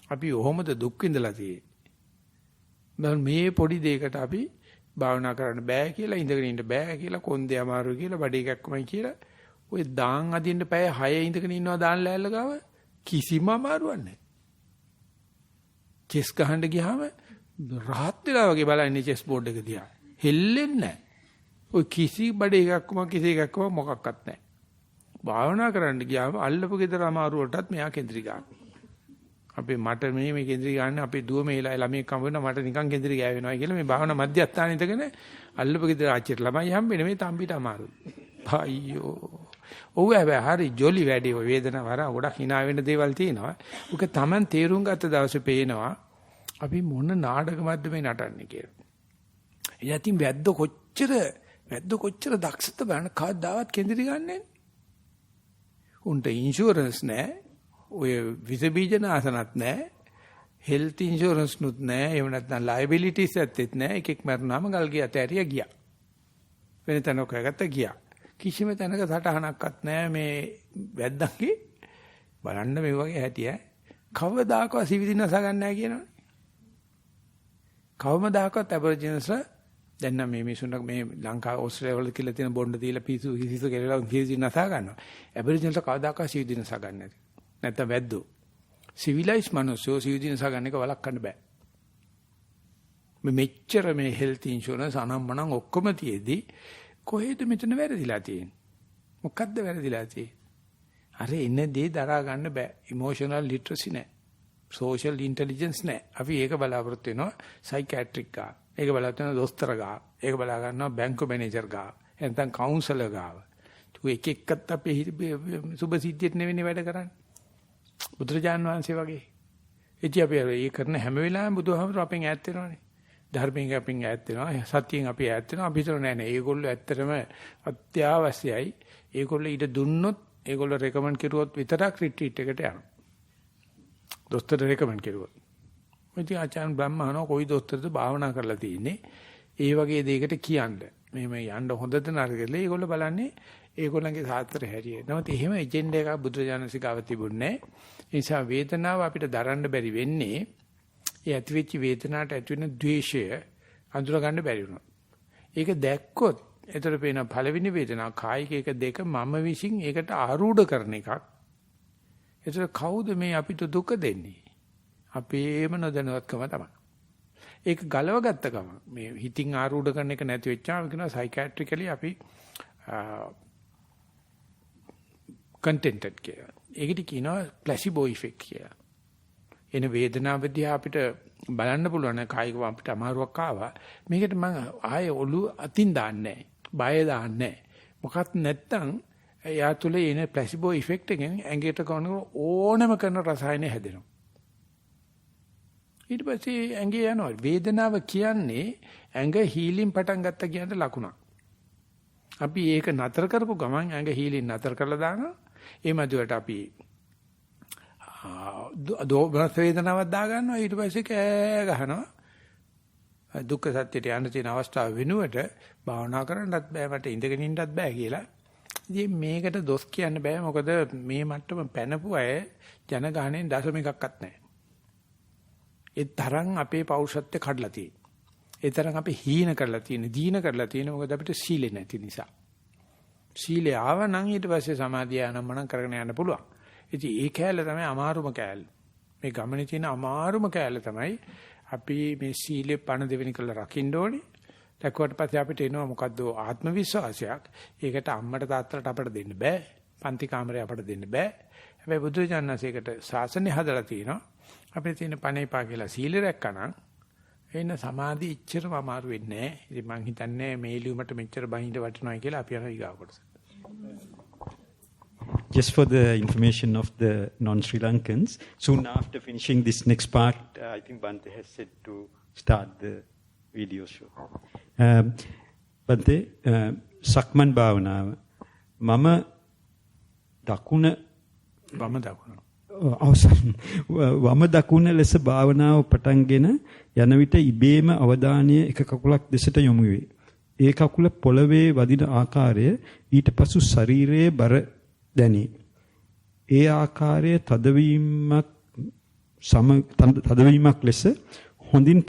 අපි ඔහොමද දුක් විඳලා තියෙන්නේ. මේ පොඩි දෙයකට අපි භාවනා කරන්න බෑ කියලා ඉඳගෙන ඉන්න බෑ කියලා කොන්දේ අමාරුයි කියලා බඩේ එකක්මයි කියලා ඔය දාන් අදින්න පැය 6 ඉඳගෙන ඉන්නවා දාන් ලෑල්ල ගාව කිසිම අමාරුවක් නැහැ. චෙස් ගහන්න ගියාම රහත් වෙලා වගේ බලන්නේ චෙස් බෝඩ් එක දිහා. හෙල්ලෙන්නේ නැහැ. ඔය කිසි බඩේ එකක්ම කිසි එකක්ම මොකක්වත් නැහැ. භාවනා කරන්න ගියාම අල්ලපු ගෙදර අමාරුවටත් මෙයා කේන්ද්‍රී ගන්න. අපේ මට මේ කේන්ද්‍රී ගන්න අපේ දුව මේලා ළමයි කම වෙනවා මට නිකන් කේන්ද්‍රී ගෑවෙනවා කියලා මේ භාවනා මධ්‍යස්ථාන ඉඳගෙන අල්ලපු ගෙදර ආච්චිට ළමයි හම්බෙන්නේ මේ තම්බිට අමාරුයි. අයියෝ. ඔව් හැබැයි හරි ජොලි වැඩි ඔය වේදනාව වර ගොඩක් hina වෙන දේවල් තියෙනවා. උක Taman තේරුම් ගත්ත දවසේ පේනවා අපි මොන නාටකමක්ද මේ නටන්නේ කියලා. එයාටින් වැද්ද කොච්චර දක්ෂද බලන්න කවදාවත් කේන්ද්‍රී ගන්නෑ. උන්ට ඉන්ෂුරන්ස් නැහැ. ඔය විස බීජ නාසනත් නැහැ. හෙල්ත් ඉන්ෂුරන්ස් නුත් නැහැ. එහෙම නැත්නම් ලයබිලිටිස් ඇත්තෙත් නැහැ. එකෙක් මරනාම ගල් ගියත් ඇරිය ගියා. වෙන තැනක ගත්ත ගියා. කිසිම තැනක සටහනක්වත් නැහැ මේ වැද්දන්ගේ. බලන්න මේ වගේ හැටි කවදාකවත් සිවිදි නස ගන්න නැහැ කියනවනේ. කවමදාකවත් ඇබර්ජිනස් දැන් නම් මේ මිනිසුන්ට මේ ලංකාව ඕස්ට්‍රේලියාව වල කියලා තියෙන බොණ්ඩ දීලා පිසු කියලා සිවිදි නස ගන්නවා. ඇබර්ජිනස් කවදාකවත් සිවිදි නස ගන්න නැති. නැත්නම් වැද්දෝ. සිවිලයිස් මිනිස්සු සිවිදි නස ගන්න එක වළක්වන්න බෑ. මෙච්චර මේ හෙල්ත් ඉන්ෂුරන්ස් අනම්මනම් ඔක්කොම තියේදී කොහෙද මෙතන වැරදිලා තියෙන්නේ? මොකද්ද වැරදිලා තියෙන්නේ? අර එන දේ දරා ගන්න බෑ. ඉමෝෂනල් ලිටරසි නැහැ. සෝෂල් ඉන්ටෙලිජන්ස් නැහැ. අපි ඒක බලාපොරොත්තු වෙනවා සයිකියාට්‍රික් ගා. ඒක බලාපොරොත්තු වෙනවා දොස්තර ගා. ඒක බලා ගන්නවා බැංකු මැනේජර් ගා. නැත්නම් කවුන්සලර් ගාව. ඒක එක්කත් අපි සුබ සිද්ධියට නෙවෙයි වැඩ කරන්නේ. බුදුරජාන් වහන්සේ වගේ. එච්චි අපි ඒ කරන හැම වෙලාවෙම බුදුහාමුදුරුවෝ අපෙන් ඈත් වෙනවනේ. ධර්මයෙන් අපෙන් ඈත් වෙනවා. සත්‍යයෙන් අපි ඈත් වෙනවා. අපි හිතන නෑ නෑ. ඒගොල්ලෝ ඇත්තටම අත්‍යවශ්‍යයි. ඒගොල්ලෝ ඊට දුන්නොත් ඒගොල්ලෝ රෙකමන්ඩ් කරුවොත් විතරක් රිට්‍රීට් එකට යනවා. දොස්තර රෙකමන්ඩ් කරුවොත්. ඉතින් ආචාර්ය බ්‍රහ්මහනෝ කොයි දොස්තරද භාවනා කරලා තියෙන්නේ? ඒ වගේ දෙයකට කියන්නේ. මෙහෙම යන්න හොඳද නරකද? ඒගොල්ලෝ බලන්නේ ඒගොල්ලන්ගේ සාත්‍තර හැරිය. නැවත එහෙම එජෙන්ඩා එකක් බුදුරජාණන්සේ ගාව තිබුණේ නැහැ. ඒ නිසා වේදනාව අපිට දරන්න බැරි වෙන්නේ ඒ ඇතිවෙච්ච වේදනාවට ඇති වෙන ද්වේෂය අඳුර ගන්න බැරි වුණා. ඒක දැක්කොත් එතන පේන පළවෙනි වේදනාව කායික එක දෙක මම විශ්ින් ඒකට ආරූඪ කරන එකක්. ඒතර කවුද මේ අපිට දුක දෙන්නේ? අපේම නොදැනුවත්කම තමයි. ඒක ගලව ගත්ත ගම මේ හිතින් ආරූඪ කරන එක නැති වෙච්චාම කියනවා සයිකියාට්‍රිකලි අපි කන්ටෙන්ටඩ් කියලා. ඒකට කියනවා ප්ලාසිබෝ ඉෆෙක්ට් කියලා. එන වේදනාවදී අපිට බලන්න පුළුවන් කායිකව අපිට අමාරුවක් ආවා. මේකට මම ආයේ ඔළුව අතින් දාන්නේ නැහැ. බය දාන්නේ නැහැ. මොකක්ද නැත්තම් එයා තුල එන ප්ලාසිබෝ ඉෆෙක්ට් එකෙන් ඇඟට කරන ඕනම කරන රසායන හැදෙනවා. ඊට පස්සේ ඇඟේ යනවා. වේදනාව කියන්නේ ඇඟ හීලින් පටන් ගත්ත කියන ලකුණක්. අපි ඒක නතර කරපු ගමන් ඇඟ හීලින් නතර කරලා දානවා. ඒ මැදුවට අපි දෝබස් වේදනාවක් දා ගන්නවා. ඊට පස්සේ කෑ ගහනවා. දුක්ඛ සත්‍යයට යන්න තියෙන අවස්ථාව වෙනුවට භාවනා කරන්නත් බෑ, මට ඉඳගෙන ඉන්නත් බෑ කියලා. ඉතින් මේකට දොස් කියන්න බෑ. මොකද මේ මට්ටම පැනපු අය ජනගහණයෙන් දශමිකක්වත් නැහැ. ඒ තරම් අපේ පෞරුෂත්වය කඩලා තියෙනවා. ඒ තරම් අපි හීන කරලා තියෙන, දීන කරලා තියෙන. මොකද අපිට සීලෙ නැති නිසා. සීලය ආව නම් ඊට පස්සේ සමාධිය ආනම්මනම් කරගෙන යන්න පුළුවන්. ඉතින් ඒ කෑල්ල තමයි අමාරුම කෑල්ල. මේ ගමනේ තියෙන අමාරුම කෑල්ල තමයි අපි මේ සීලේ පණ දෙවෙනි කළ රකින්න ඕනේ. දැක්වට පස්සේ අපිට එනවා මොකද්ද ආත්ම විශ්වාසයක්. ඒකට අම්මට තාත්තට අපට දෙන්න බෑ. පන්ති කාමරේ අපට දෙන්න බෑ. හැබැයි බුදුජානනාසේකට ශාසනය හදලා තිනවා. අපිට තියෙන පණේපා කියලා සීල රැක්කනම් එන්න සමාධි ඉච්චරම අමාරු වෙන්නේ නැහැ. ඉතින් මං හිතන්නේ මේ ලියුමට මෙච්චර බහිඳ වටිනවයි කියලා අපි යන ඊගාව කොටස. Just for the information of the non-Sri Lankans, soon after finishing this next part, I think Bante has said to start the video show. Bante, Sakman Bhavanawa, Mama Dakuna. Vama Dakuna. අවසන් වම දකුණ ලෙස භාවනාව පටන් ගෙන යන විට ඉබේම අවධානය එක කකුලක් දෙසට යොමු වේ. ඒ කකුල පොළවේ වදින ආකාරය ඊට පසු ශරීරයේ බර දැනේ. ඒ ආකාරයේ තදවීමක් ලෙස හොඳින්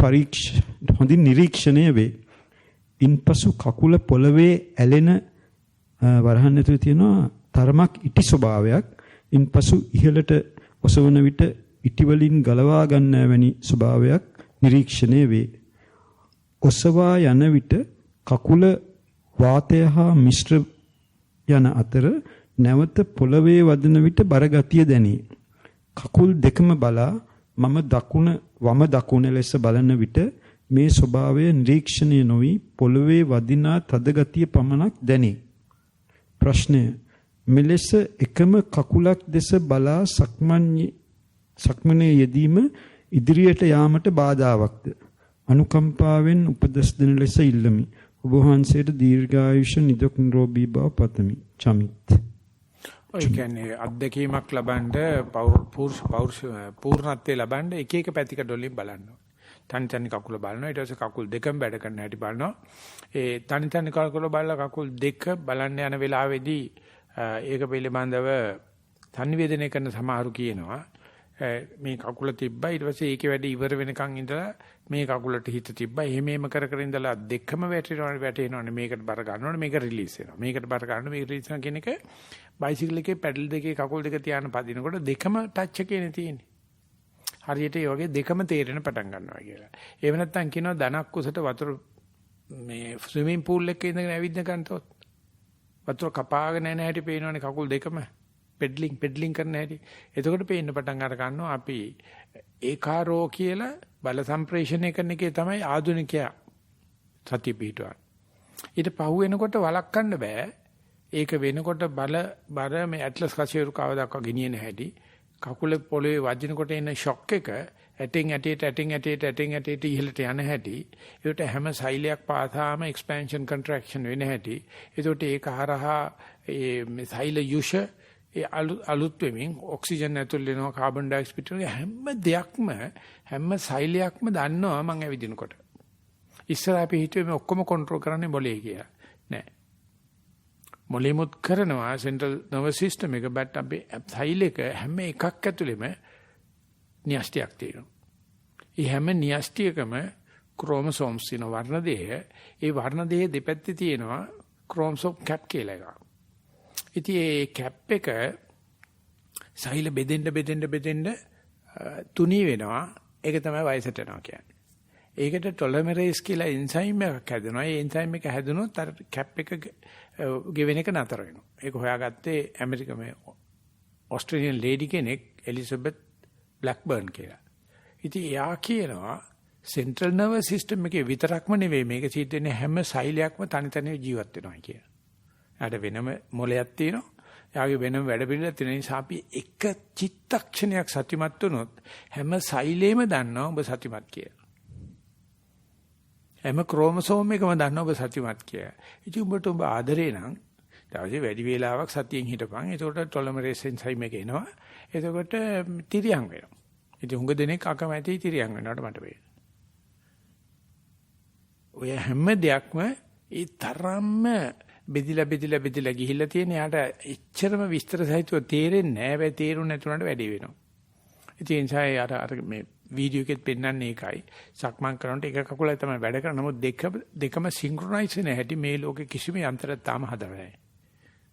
නිරීක්ෂණය වේ. ඉන්පසු කකුල පොළවේ ඇලෙන වරහන් ඇතුලේ තියෙනවා තරමක් ඉටි ස්වභාවයක්. ඉන්පසු ඉහළට ඔසවන විට ඉටි වලින් ගලවා ගන්නා වැනි ස්වභාවයක් නිරීක්ෂණය වේ. ඔසවා යන විට කකුල වාතය හා මිශ්‍ර යන අතර නැවත පොළවේ වදින විට බර ගතිය දැනේ. කකුල් දෙකම බලා වම දකුණ ලෙස බලන විට මේ ස්වභාවය නිරීක්ෂණය නොවි පොළවේ වදිනා තද ගතිය පමණක් දැනේ. ප්‍රශ්නය: මෙලෙස එකම කකුලක් දෙස බලා සක්මනේ යෙදීම ඉදිරියට යාමට බාධාවක්ද? අනුකම්පාවෙන් උපදෙස් දෙන ලෙස ඉල්ලමි. ඔබ වහන්සේට දීර්ඝායුෂ නිදුක් නිරෝගී බව පතමි. චමිත්. ඔය කියන්නේ අත්දැකීමක් ලබන්න පූර්ණත්වයේ ලබන්න එක එක පැතිකඩ වලින් බලන්න. තනි කකුල බලනවා. ඊට පස්සේ කකුල් දෙකම වැඩ කරන හැටි බලනවා. ඒ තනි කකුල බලලා කකුල් දෙක බලන්න යන වෙලාවේදී ඒක පිළිබඳව සංවේදනය කරන සමහරු කියනවා මේ කකුල තිබ්බා ඊට පස්සේ ඒකේ වැඩ ඉවර වෙනකන් ඉඳලා මේ කකුලට හිත තිබ්බා එහෙම කර ඉඳලා දෙකම වැටෙනවනේ මේකට බර ගන්නවනේ මේක රිලීස් වෙනවා මේකට බර ගන්නවා මේක රිලීස් වෙනවා කියන එක බයිසිකල් එකේ පැඩල් දෙකේ කකුල් දෙක තියාන පදිනකොට දෙකම ටච් එකේනේ තියෙන්නේ හරියට ඒ වගේ දෙකම තේරෙන පටන් ගන්නවා කියලා. ඒව නැත්තම් කියනවා ධනක් කුසට වතුර මේ ස්විමින් pool එකේ ඉඳගෙන ඇවිදින කන්තොත් වතුර කපාගෙන යන හැටි පේනවනේ කකුල් දෙකම පෙඩ්ලින් කරන හැටි. එතකොට පේන්න පටන් අර ගන්නවා අපි ඒකාරෝ කියලා බල සම්ප්‍රේෂණය කරන එකේ තමයි ආධුනිකයා සතිය පිටවන්නේ. ඊට පහු වෙනකොට වළක්වන්න බෑ. ඒක වෙනකොට බර මේ ඇට්ලස් කසියරු කවදාක ගෙනියන හැටි කකුල පොළවේ වදිනකොට එන ෂොක් එක ඇටින් ඇටේට ඉහළට යන හැටි ඒකට හැම සෛලයක් පාසාම එක්ස්පැන්ෂන් කන්ට්‍රැක්ෂන් වෙන හැටි ඒකට ඒක හරහා මේ සෛල යුෂ අලුත් වෙමින් ඔක්සිජන් ඇතුල් වෙනවා කාබන් ඩයොක්සයිඩ් පිටවෙනවා හැම දෙයක්ම හැම සෛලයක්ම දන්නවා මං ඇවිදිනකොට ඉස්සර අපි හිතුවේ මේ ඔක්කොම කන්ට්‍රෝල් කරන්නේ මොලේ කියලා නෑ මොලෙමුත් කරනවා සෙන්ට්‍රල් නර්වස් සිස්ටම් එක බට් අපේ සෛලයක හැම එකක් ඇතුළෙම න්‍යෂ්ටියක් තියෙනවා. ඒ හැම න්‍යෂ්ටියකම ක්‍රෝමසෝම්ස් තියෙන වර්ණදේහ. ඒ වර්ණදේහ දෙපැත්තේ තියෙනවා ක්‍රෝමසෝම් කැප් කියලා එකක්. ඉතින් ඒ කැප් එක සෛල බෙදෙන්න තුනී වෙනවා. ඒක තමයි වයසට යනවා කියන්නේ. ඒකට ටොලොමරේස් කියලා එන්සයිම් එකක් හැදෙනවා. ඒ එන්සයිම් එක හැදුනොත් අර කැප් එක ගෙවෙන එක නතර වෙනවා. ඒක හොයාගත්තේ ඇමරිකාවේ ඕස්ට්‍රේලියානු ලේඩි කෙනෙක් එලිසබෙත් බ්ලැක්බර්න් කියලා. ඉතින් එයා කියනවා සෙන්ට්‍රල් නර්වස් සිස්ටම් එකේ විතරක්ම නෙවෙයි මේක සිද්ධ වෙන්නේ හැම සෛලයක්ම තනි ජීවත් වෙනවා කියලා. යාට වෙනම මොලයක් තියෙනවා. යාගේ වෙනම වැඩ පිළිවෙල තියෙන නිසා අපි එක චිත්තක්ෂණයක් සතිමත් වුණොත් හැම සෛලේම දන්නවා ඔබ සතිමත් කියලා. හැම ක්‍රෝමසෝම් එකම දන්නවා ඔබ සතිමත් කියලා. ඉතින් ඔබට ඔබ ආදරේ නම් දවසේ වැඩි වේලාවක් සතියෙන් හිටපන්. එතකොට ටොලරන්ස් එන්සයිම් එක එනවා. එතකොට තිරියම් වෙනවා. ඉතින් හුඟ දෙනෙක් අකමැති තිරියම් වෙනවට මට පේනවා. ඔය හැම දෙයක්ම ඒ තරම්ම බෙදිලා ගිහිල්ලා තියෙන යාට එච්චරම විස්තර සහිතව තේරෙන්නේ නැහැ. හැබැයි තේරුම් නැතුණාට වැඩි වෙනවා. ඉතින් ඒ නිසා අර මේ වීඩියෝ එකෙත් පෙන්නන්නේ ඒකයි. සක්මන් කරනකොට එක කකුලයි තමයි වැඩ කරන්නේ. නමුත් දෙකම සින්ක්‍රොනයිස් වෙන හැටි මේ ලෝකේ කිසිම යන්ත්‍රයක් තාම හදලා නැහැ.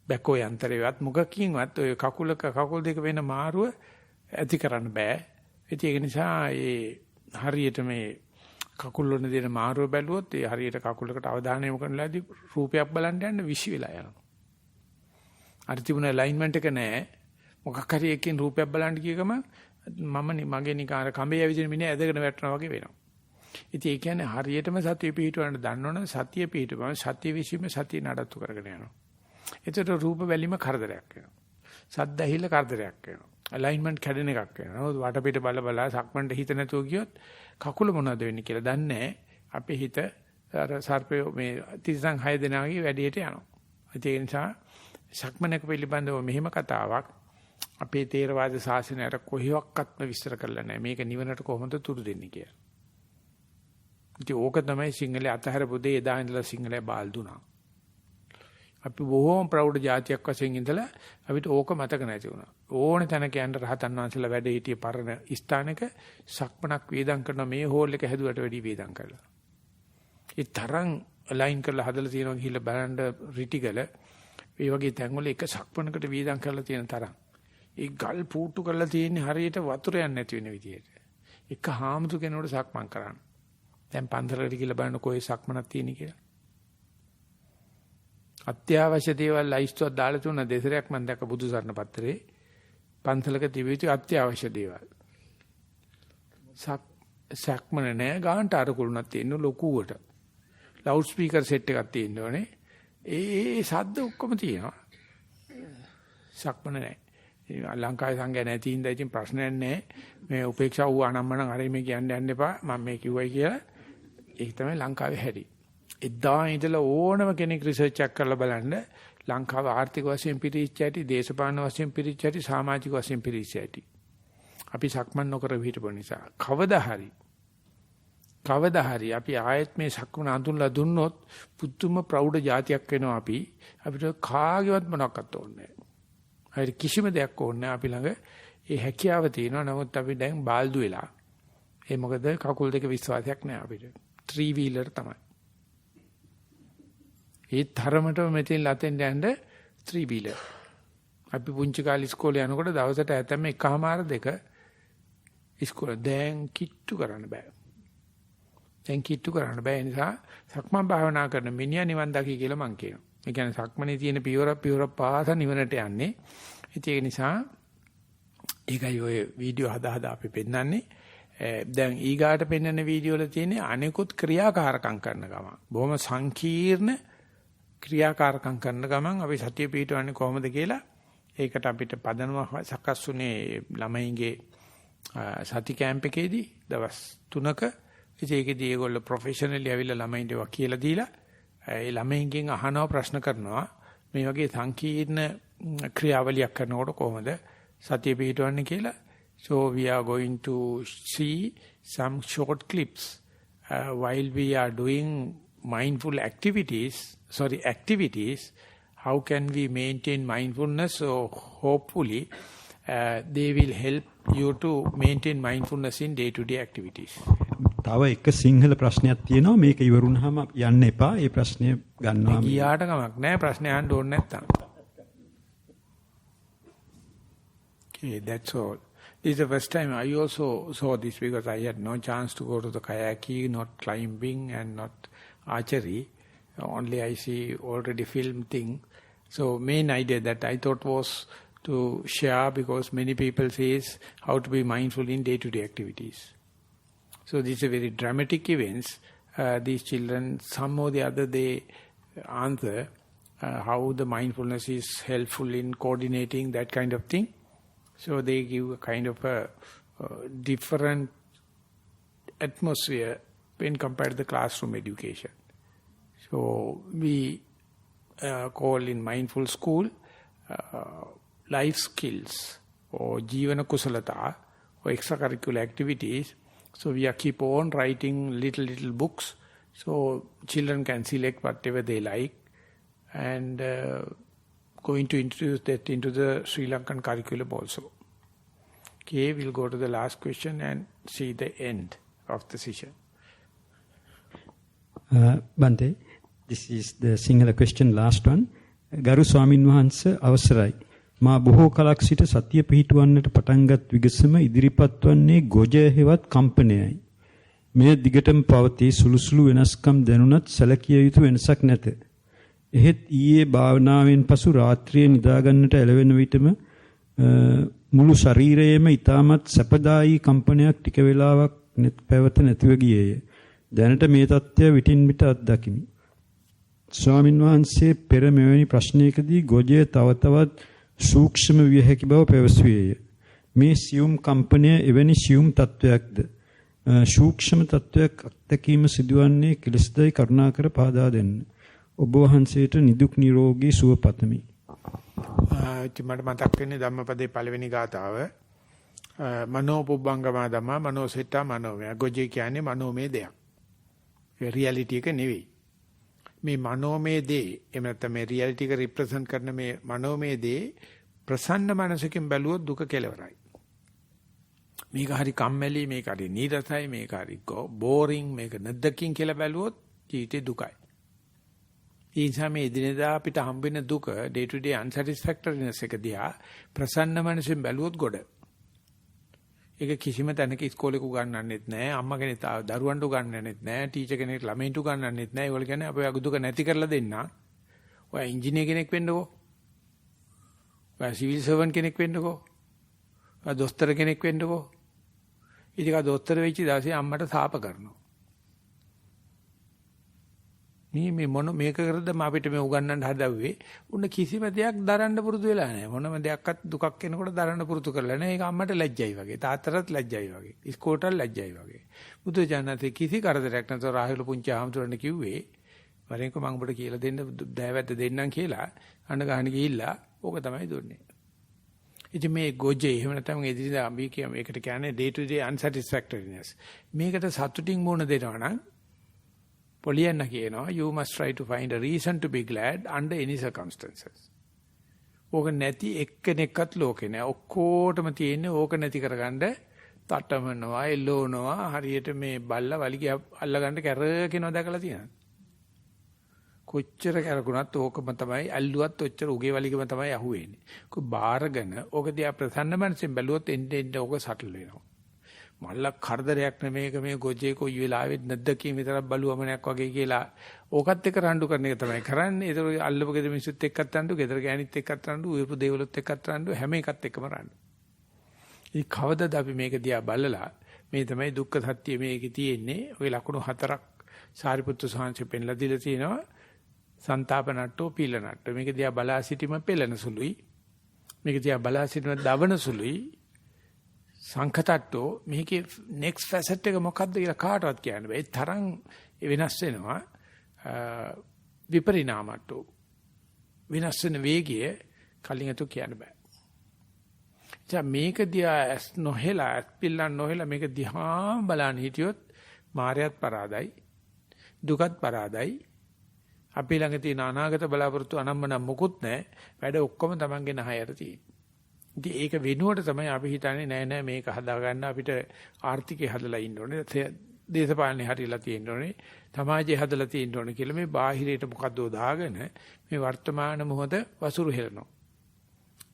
බැකෝ යන්ත්‍රේවත් මොකකින්වත් ඔය කකුල් දෙක වෙන මාරුව ඇති කරන්න බෑ. ඒක නිසා ඒ හරියට මේ කකුල් වල දෙන මාරුව බැලුවොත් ඒ හරියට කකුලකට අවධානය යොමු කරනලාදී රූපයක් බලන්න යන්න විශ්ි වෙලා යනවා. අර තිබුණ ඇලයින්මන්ට් එක නැහැ. මොකක් හරි එකකින් රූපයක් බලන්න කිය ගම මගේ නිකාර කඹේ ඇවිදින මිනිහ ඇදගෙන වැටෙනවා වගේ වෙනවා. ඉතින් ඒ කියන්නේ හරියටම සතිය පිහිටවන්න දන්නවනම් සතිය පිහිටවම සතිය විශ්ීම සතිය නඩත්තු කරගෙන යනවා. ඒතර රූප බැලීම කරදරයක් වෙනවා. සද්ද ඇහිල්ල කරදරයක් වෙනවා. ඇලයින්මන්ට් කැඩෙන එකක් වෙනවා. නමුත් වටපිට බල සක්මන්ට හිත නැතුව ගියොත් කකුල මොනවද වෙන්නේ කියලා දන්නේ නැහැ. අපේ හිත අර සර්පය මේ තිසං 6 දෙනාගේ වැඩේට යනවා. ඒ නිසා සක්මනක පිළිබඳව මෙහෙම කතාවක් අපේ තේරවාද ශාසනයට කොහොක්වත්ම විස්තර කරලා නැහැ. මේක නිවනට කොහොමද තුරු දෙන්නේ කියලා. ඉතින් ඕක තමයි සිංහලයේ අතහැරපු දේ එදා ඉඳලා සිංහලයේ බාල්දුනා. අපි බොහෝම ප්‍රෞಢ જાතියක් වශයෙන් ඉඳලා අපිට ඕක මතක නැති වුණා. ඕන තැනක යන්න රහතන් වහන්සේලා වැඩ හිටිය පරණ ස්ථානක සක්මනක් වේදම් කරන මේ හෝල් එක හැදුවට වැඩි වේදම් කරලා. ඒ තරම් අලයින් කරලා හදලා තියෙනවා ගිහිල්ලා බලන්න රිටිගල ඒ වගේ තැන්වල එක සක්මනකට වේදම් කරලා තියෙන තරම්. ඒ ගල් පූට්ටු කරලා තියෙන්නේ හරියට වතුර යන්නේ නැති වෙන විදියට. එක හාමුදුර කෙනෙකුට සක්මන් කරන්න. දැන් පන්සලට ගිහිල්ලා බලන්න කොහේ සක්මනක් තියෙන්නේ කියලා. අත්‍යවශ්‍ය දේවල් ලයිස්තුවක් දාලා තුන දෙසරයක් මම දැක්ක බුදුසරණ පත්‍රේ පන්සලක තිබිච්ච අත්‍යවශ්‍ය දේවල්. සක්මන නෑ ගාන්ට අරකුළුණක් තියෙන ලොකුවට. ලවුඩ් ස්පීකර් සෙට් එකක් තියෙන්න ඕනේ. ඒ ශබ්ද ඔක්කොම තියෙනවා. සක්මන නෑ. ලංකාවේ සංඝයා නැති ඉඳලා ඉතින් ප්‍රශ්නයක් නෑ. මේ උපේක්ෂා වූ අනම්මනම් අර මේ කියන්න යන්න එපා. මම මේ කිව්වයි කියලා. ඒක තමයි ලංකාවේ හැටි. එදා ඉඳලා ඕනම කෙනෙක් රිසර්ච් එකක් කරලා බලන්න ලංකාව ආර්ථික වශයෙන් පිරිච්ච ඇති, දේශපාලන වශයෙන් පිරිච්ච ඇති, සමාජික වශයෙන් පිරිච්ච ඇති. අපි සක්මන් නොකර හිටපු නිසා කවදා හරි අපි ආයෙත් මේ සක්මන් අඳුන්ලා දුන්නොත් පුදුම ප්‍රෞಢ જાතියක් වෙනවා අපි. අපිට කාගේවත් මොනක්වත් ඕනේ නැහැ. හරි කිසිම දෙයක් ඕනේ නැහැ. අපි ළඟ ඒ හැකියාව තියෙනවා. නමුත් අපි දැන් බාල්දු වෙලා. ඒ මොකද කකුල් දෙක විශ්වාසයක් නැහැ අපිට. 3 wheeler තමයි. ඒ තරමටම මෙතෙන් ලතෙන් යන්න 3 wheeler. අපි පුංචි කාලේ ඉස්කෝලේ යනකොට දවසට ඇතැම් එකමාර දෙක ඉස්කෝලේ දැන් කිට්ටු කරන්න බෑ. ඒ නිසා සක්මන් භාවනා කරන මිනිහා නිවන් දකි කියලා මං කියනවා. ඒ කියන්නේ සක්මනේ තියෙන පියවර පාස නිවනට යන්නේ. ඒ නිසා ඒකයි ඔය වීඩියෝ හදා අපි පෙන්නන්නේ. දැන් ඊගාට පෙන්වන වීඩියෝ වල තියෙන අනෙකුත් ක්‍රියාකාරකම් කරන ගම. බොහොම සංකීර්ණ ක්‍රියාකාරකම් කරන ගමන් අපි සතිය පිටවන්නේ කොහොමද කියලා ඒකට අපිට පදනම සකස් වුණේ ළමයින්ගේ සති කැම්ප් එකේදී දවස් 3ක ඒකේදී ඒගොල්ලෝ ප්‍රොෆෙෂනලි ඇවිල්ලා ළමයින්ට ඒවා කියලා දීලා ඒ ළමයින්ගෙන් අහනවා ප්‍රශ්න කරනවා මේ වගේ සංකීර්ණ ක්‍රියාවලියක් කරනකොට කොහොමද සතිය පිටවන්නේ කියලා. So we are going to see some short clips while we are doing mindful activities, how can we maintain mindfulness? So hopefully they will help you to maintain mindfulness in day-to-day activities. තව එක සිංහල ප්‍රශ්නයක් තියෙනවා මේක ඉවරුනහම යන්න එපා. ඒ ප්‍රශ්නය ගන්නවා. ගියාට කමක් නැහැ ප්‍රශ්නේ අහන්න ඕනේ නැත්තම්. Okay, that's all. This is the first time I also saw this because I had no chance to go to the kayaking, not climbing and not archery. Only I see already film thing. So main idea that I thought was to share because many people says how to be mindful in day-to-day activities. So these are very dramatic events. These children, some or the other, they answer. how the mindfulness is helpful in coordinating that kind of thing. So they give a kind of a different atmosphere when compared to the classroom education. So we call in mindful school life skills or jivana kusalata or extracurricular activities. So we are keep on writing little books so children can select whatever they like and going to introduce that into the Sri Lankan curriculum also. Okay, we'll go to the last question and see the end of the session. Bante, this is the Sinhala question, last one. Garu Swamin Wahanse අවසරයි. මා බොහෝ කලක් සිට සතිය පිහිටුවන්නට පටන්ගත් විගසම ඉදිරිපත් වන්නේ ගොජය හෙවත් කම්පනයයි. මෙය දිගටම පවතී සුළුසුළු වෙනස්කම් දැනුණත් සැලකිය යුතු වෙනසක් නැත. එහෙත් ඊයේ භාවනාවෙන් පසු රාත්‍රියේ නිදා ගන්නට එළවෙන විටම මුළු ශරීරයේම ඊටමත් සැපදායී කම්පනයක් ටික වේලාවක් පැවත නැතිව ගියේය. දැනට මේ තත්ත්වය විටින් විට අත්දකිමි. ස්වාමින් වහන්සේ පෙර මෙවැනි ප්‍රශ්නයකදී ගොජය තව තවත් සූක්ෂම විය හැකි බව පැවසුවේය. මේ සියුම් කම්පනය එවැනි සියුම් තත්වයක්ද? සූක්ෂම තත්වයක් අත්දැකීම සිදුවන්නේ කෙලෙසදයි කරුණාකර පහදා දෙන්න. ඔබ වහන්සේට නිදුක් නිරෝගී සුව පතමි. මට මතක් වෙන්නේ ධම්මපදයේ පළවෙනි ගාථාව. මනෝ පුබ්බංගමා ධම්මා මනෝ සිතා මනෝමය. ගොජේ කියන්නේ මනෝමය දෙයක්. ඒ රියැලිටි එක නෙවෙයි. මේ මනෝමය දේ එහෙම නැත්නම් මේ රියැලිටි එක රිප්‍රසන්ට් කරන මේ මනෝමය දේ ප්‍රසන්න මනසකින් බැලුවොත් දුක කෙලවරයි. මේක හරි කම්මැලි, මේක හරි නීරසයි, මේක හරි බෝරින්, මේක නැද්දකින් කියලා බැලුවොත් ජීවිතේ දුකයි. ඒ නිසා මේ දිනදා අපිට හම්බෙන දුක day to day unsatisfactoriness එක දිහා ප්‍රසන්න මනසෙන් බැලුවොත් ගොඩ. ඒක කිසිම තැනක ඉස්කෝලේක උගන්වන්නෙත් නැහැ, අම්මා කෙනෙක් දරුවන්ට උගන්වන්නෙත් නැහැ, ටීචර් කෙනෙක් ළමයින්ට උගන්වන්නෙත් නැහැ. ඒගොල්ලෝ කියන්නේ අපේ දුක නැති කරලා දෙන්න. ඔය ඉංජිනේර කෙනෙක් වෙන්නකෝ. ඔය සිවිල් සර්වන්ට් කෙනෙක් වෙන්නකෝ. ඔය දොස්තර කෙනෙක් වෙන්නකෝ. ඊට දොස්තර වෙච්ච දාසේ අම්මට සාප කරනවා. මේ මොන මේක කරද්ද අපිට මේ උගන්වන්න හදවුවේ උන්න කිසිම දෙයක් දරන්න පුරුදු වෙලා නැහැ. මොනම දෙයක්වත් දුකක් එනකොට දරන්න පුරුදු කරලා නැහැ. ඒක අම්මට ලැජ්ජයි වගේ, තාත්තටත් ලැජ්ජයි වගේ, ඉස්කෝලේටත් ලැජ්ජයි වගේ. බුදු ජානතේ කිසි කරදරයක් නැතුව රාහුල පුංචි ආමතුරණ කිව්වේ වරෙන්කෝ මම ඔබට කියලා දෙන්න දෑවැද්ද දෙන්නම් කියලා අඬ ගහන ගිහිල්ලා ඕක තමයි දුන්නේ. ඉතින් මේ ගොජේ එහෙම නැත්නම් එදිනෙදා අපි කියන මේකට කියන්නේ day to day unsatisfactoriness. මේකට සතුටින් මුණ දෙනවා නම් පොලියන්න කියනවා you must try to find a reason to be glad under any circumstances. ඕක නැති එක්කෙනෙක්වත් ලෝකේ නෑ. ඔක්කොටම තියෙන්නේ ඕක නැති කරගන්න තටමනවා, එල්ලෝනවා, හරියට මේ බල්ලා වලිගය අල්ලගන්න කැරකෙනවා දැකලා තියෙනවද? කොච්චර කැරකුණත් ඕකම තමයි ඇල්ලුවත් ඔච්චර උගේ වලිගම තමයි අහුවෙන්නේ. කො බාරගෙන ඕක දිහා ප්‍රසන්න මනසෙන් බැලුවොත් එන්නේ ඕක සටල් වෙනවා. මල්ල කරදරයක් නෙමේක මේ ගොජේ කොයි වෙලාවෙත් නැද්ද කී විතරක් බලුවමනක් වගේ කියලා ඕකත් එක්ක රණ්ඩු කරන එක තමයි කරන්නේ. ඒක අල්ලපු ගෙදර මිනිස්සුත් එක්කත් රණ්ඩු, ගෙදර ගෑනිත් එක්කත් රණ්ඩු, උයපු දේවලුත් එක්කත් රණ්ඩු, හැම එකත් එක්කම රණ්ඩු. ඉතින් කවදද අපි මේක දිහා බලලා මේ තමයි දුක්ඛ සත්‍ය මේකේ තියෙන්නේ. ඔය ලකුණු හතරක් සාරිපුත්තු සාංශෙ පෙන්ලා දීලා තියෙනවා. සංතාප නට්ටෝ පීල නට්ටෝ. මේක දිහා බලා සිටීම පෙළෙන සුළුයි. මේක දිහා බලා සිටීම දවන සුළුයි. සංකතට්ටෝ මේකේ next facet එක මොකක්ද කියලා කාටවත් කියන්න බෑ. ඒ තරම් වෙනස් වෙනවා. විපරිණාමට්ටෝ වෙනස් වෙන වේගය කලින් අතු කියන්න බෑ. මේක දිහා නොහෙලා පිල්ලන් නොහෙලා මේක දිහා බලන්න හිටියොත් මායයත් පරාදයි, දුකත් පරාදයි. අපි ළඟ තියෙන අනාගත බලාපොරොත්තු අනම්මනම් මොකුත් නැහැ. වැඩ ඔක්කොම Tamange නහයට තියෙන. ඉතින් ඒක වෙනුවට තමයි අපි හිතන්නේ නෑ මේක හදාගන්න අපිට ආර්ථිකය හදලා ඉන්න ඕනේ. දේශපාලනේ හරියලා තියෙන්න ඕනේ. සමාජය හදලා තියෙන්න ඕනේ කියලා මේ බාහිරයට මොකද්ද දාගෙන මේ වර්තමාන මොහොත වසුරු හෙලනවා.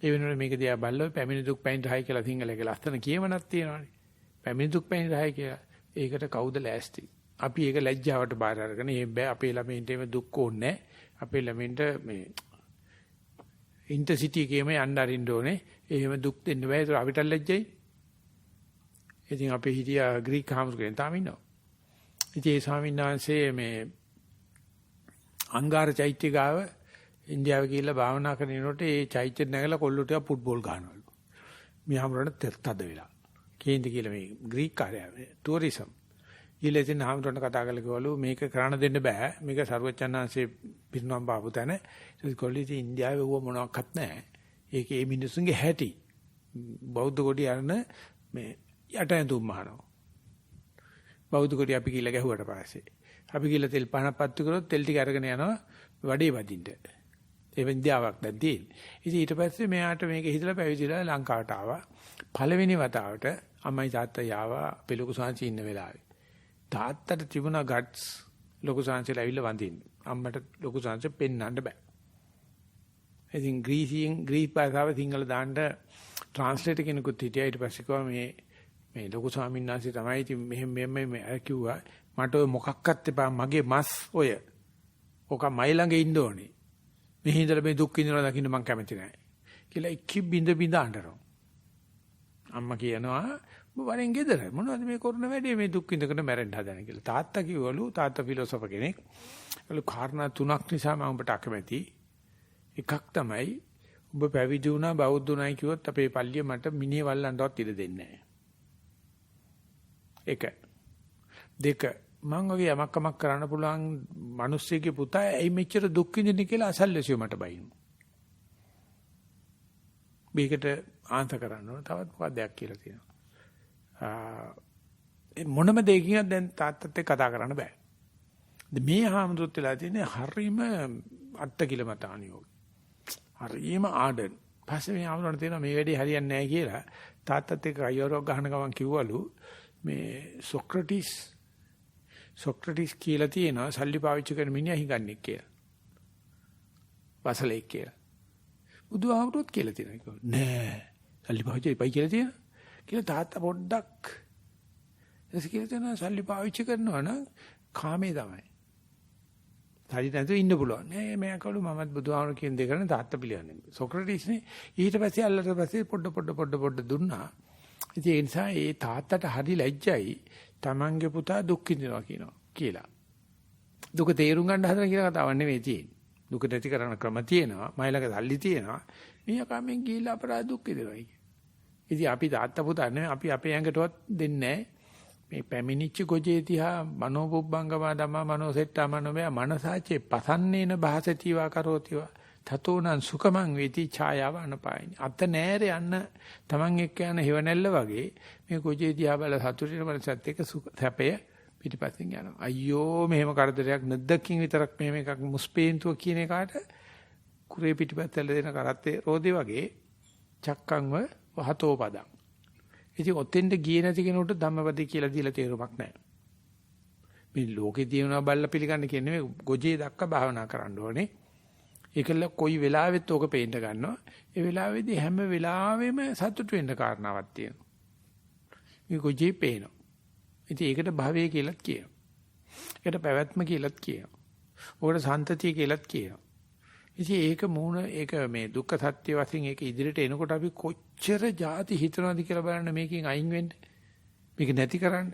ඒ වෙනුවට මේක දිහා බලලා පැමිණි දුක් පැමිණි රහයි කියලා සිංහලයේ ලස්සන කියමනක් තියෙනවානේ. පැමිණි දුක් පැමිණි රහයි කියලා. ඒකට කවුද ලෑස්ති? අපි ඒක ලැජ්ජාවට බාර අරගෙන බෑ අපේ ළමයින්ට මේ දුක් ඕනේ. අපේ ළමයින්ට මේ ඉන්ටර්සිටි එකේම යන්න අරින්න ඕනේ. එහෙම දුක් දෙන්න බෑ. ඒක අපිට ලැජ්ජයි. ඉතින් අපේ හිටියා ග්‍රීක හාමුදුරුවෝ තාම ඉන්නවා. ඉතින් ඒ ස්වාමීන් වහන්සේ මේ අංගාර චෛත්‍ය ගාව ඉන්දියාවේ ගිහිල්ලා භාවනා කරනකොට ඒ චෛත්‍ය නැගලා කොල්ලෝ ටික ෆුට්බෝල් ගහනවලු. මේ හැමෝටම තද වෙලා. කේන්ති කියලා මේ ග්‍රීක කාර්යය ටුවරිසම්. ඊළඟට හැමෝටම කතා කරලා කිව්වලු මේක කරන්න දෙන්න බෑ. මේක සරුවචනාංශේ පිරිනොම් බාපු තැන. ඒක කොල්ලීටි ඉන්දියාවේ ඌව මොනවත් නැහැ. ඒකේ මේ මිනිස්සුන්ගේ හැටි. බෞද්ධ කොටි අරන මේ යට ඇඳුම් මහනවා. බෞද්ධ කොටි අපි කියලා ගැහුවට පස්සේ. අපි කියලා තෙල් පහනක් පත්තු කරොත් තෙල් ටික අරගෙන යනවා වඩේ වදින්න. ඒ විද්‍යාවක් දැන් තියෙන්නේ. ඉතින් ඊට පස්සේ මෙයාට මේක හිතලා පැවිදිලා ලංකාවට ආවා. පළවෙනි වතාවට අම්මයි තාත්තයි ආවා අපේ ලොකු සාංශි ඉන්න වෙලාවේ. තාත්තට තිබුණා ගට්ස් ලොකු සාංශිලා ඇවිල්ලා වඳින්න. අම්මට ලොකු සාංශි පෙන්වන්න බෑ. ඉතින් ග්‍රීස් භාෂාව සිංහල දාන්න ට්‍රාන්ස්ලේටර් කෙනෙකුත් හිටියා. ඊට පස්සේ කිව්වා මේ ලොකු ස්වාමීන් වහන්සේ තමයි ඉතින් මෙහෙම කිව්වා මට ඔය මොකක්වත් එපා මගේ මස් ඔය. ඔක මයි ළඟ ඉන්න ඕනේ. මෙහි ඉඳලා මේ දුක් විඳිනවා දකින්න මම කැමති නැහැ. කියලා ඉක්කි බිඳ අඬනවා. අම්මා කියනවා වරෙන් ගෙදර මොනවද මේ කරන වැඩේ මේ දුක් විඳගෙන මැරෙන්න හදන කියලා. තාත්තා කිව්වලු තාත්තා ෆිලොසොෆර් කෙනෙක්. ඒලු කාරණා තුනක් නිසා මම ඔබට අකමැති. එකක් තමයි ඔබ පැවිදි වුණා බෞද්ධ වුණායි කිව්වොත් අපේ පල්ලිය මට මිනිහ වල්ලන්නවත් ඉඩ දෙන්නේ නැහැ. එක. දෙක මං වගේ යමක් කරන්න පුළුවන් මිනිස්සෙගේ පුතා ඇයි මෙච්චර දුක් විඳින්නේ කියලා අසල්වැසියෝ මට බයිනවා. මේකට ආන්සර් කරන්න ඕන තවත් මොකක්ද දෙයක් කියලා තියෙනවා. මොනම දෙයකින්වත් දැන් තාත්තත් එක්ක කතා කරන්න බෑ. මේ හාමුදුරුවෝ වෙලා තියෙන්නේ හරීම අට්ටකිලමතානියෝ. හරීම ආඩන්. පස්සේ මේ හාමුදුරුවෝ තියෙනවා මේ වැඩේ හරියන්නේ නැහැ කියලා තාත්තත් එක්ක අයවරක් ගහන ගමන් කිව්වලු මේ සොක්‍රටිස් කියලා තියෙනවා සල්ලි පාවිච්චි කරන මිනිහා හිඟන්නේ කියලා. වසලෙක් කියලා. බුදුහාමුදුරුවෝත් කියලා තියෙනවා. නෑ. සල්ලි පාවිච්චි එපයි කියලා තියෙනවා. කියලා තාත්තා පොඩ්ඩක් එස් කියලා තියෙනවා සල්ලි පාවිච්චි කරනවා නම් කාමේ තමයි. හරි නැතුව ඉන්න පුළුවන්. නෑ මම කවලු මමත් බුදුහාමුදුරුවෝ කියන දේ කරන තාත්තා පිළිගන්නේ. සොක්‍රටිස්නේ ඊට පස්සේ අල්ලට පස්සේ පොඩ දුන්නා. ඒ නිසා ඒ තාත්තට හරි ලැජ්ජයි තමන්ගේ පුතා දුක් විඳිනවා කියලා. දුක තේරුම් ගන්න හදන කියලා කතාවක් නෙවෙයි තියෙන්නේ. දුක නැති කරන ක්‍රම තියෙනවා. මයිලක සල්ලි තියෙනවා. මීයා කමෙන් ගිහිල්ලා අපරාධ දුක් විඳිනවා කිය. ඉතින් අපි තාත්තා පුතා නෙවෙයි අපි අපේ ඇඟටවත් දෙන්නේ මේ පැමිණිච්ච ගොජේ තියා මනෝපුබ්බංගම ධම්මා මනෝසෙට්ටා මනෝමය මනසාචේ පසන්නේන භාසතිවා කරෝතිවා තතෝනං සුඛමං වේති ඡායාව අනපායිනි. අත නෑර යන්න Taman එක්ක යන හේවණැල්ල වගේ මේ ගොජේ තියා බල සතුටින් මනසත් එක්ක සැපය පිටිපස්සෙන් යනවා. අයියෝ මෙහෙම කරදරයක් නැද්දකින් විතරක් මෙහෙම එකක් මුස්පේන්තුව කියන එකට කුරේ පිටිපස්සෙල්ල දෙන කරත්තේ රෝදේ වගේ චක්කංව වහතෝ පදං. ඉතින් ඔතෙන්ට ගියේ නැති කෙනෙකුට ධම්මපදේ කියලා දීලා තේරුමක් නැහැ. මේ ලෝකේ තියෙනවා බල්ලා පිළිගන්න කියන්නේ ගොජේ දක්වා භාවනා කරන්න ඕනේ. ඒකල කොයි වෙලාවෙත් ඕක පේන්න ගන්නවා. ඒ වෙලාවේදී හැම වෙලාවෙම සතුට වෙන්න කාරණාවක් තියෙනවා. මේ කොජේ පේනවා. ඉතින් ඒකට භවය කියලාත් කියනවා. ඒකට පැවැත්ම කියලාත් කියනවා. ඕකට සන්තතිය කියලාත් කියනවා. ඉතින් ඒක මේ දුක්ඛ සත්‍ය වශයෙන් ඒක ඉදිරියට එනකොට අපි කොච්චර ಜಾති හිතනවද කියලා බලන්න මේකෙන් අයින් වෙන්න. මේක නැති කරන්න.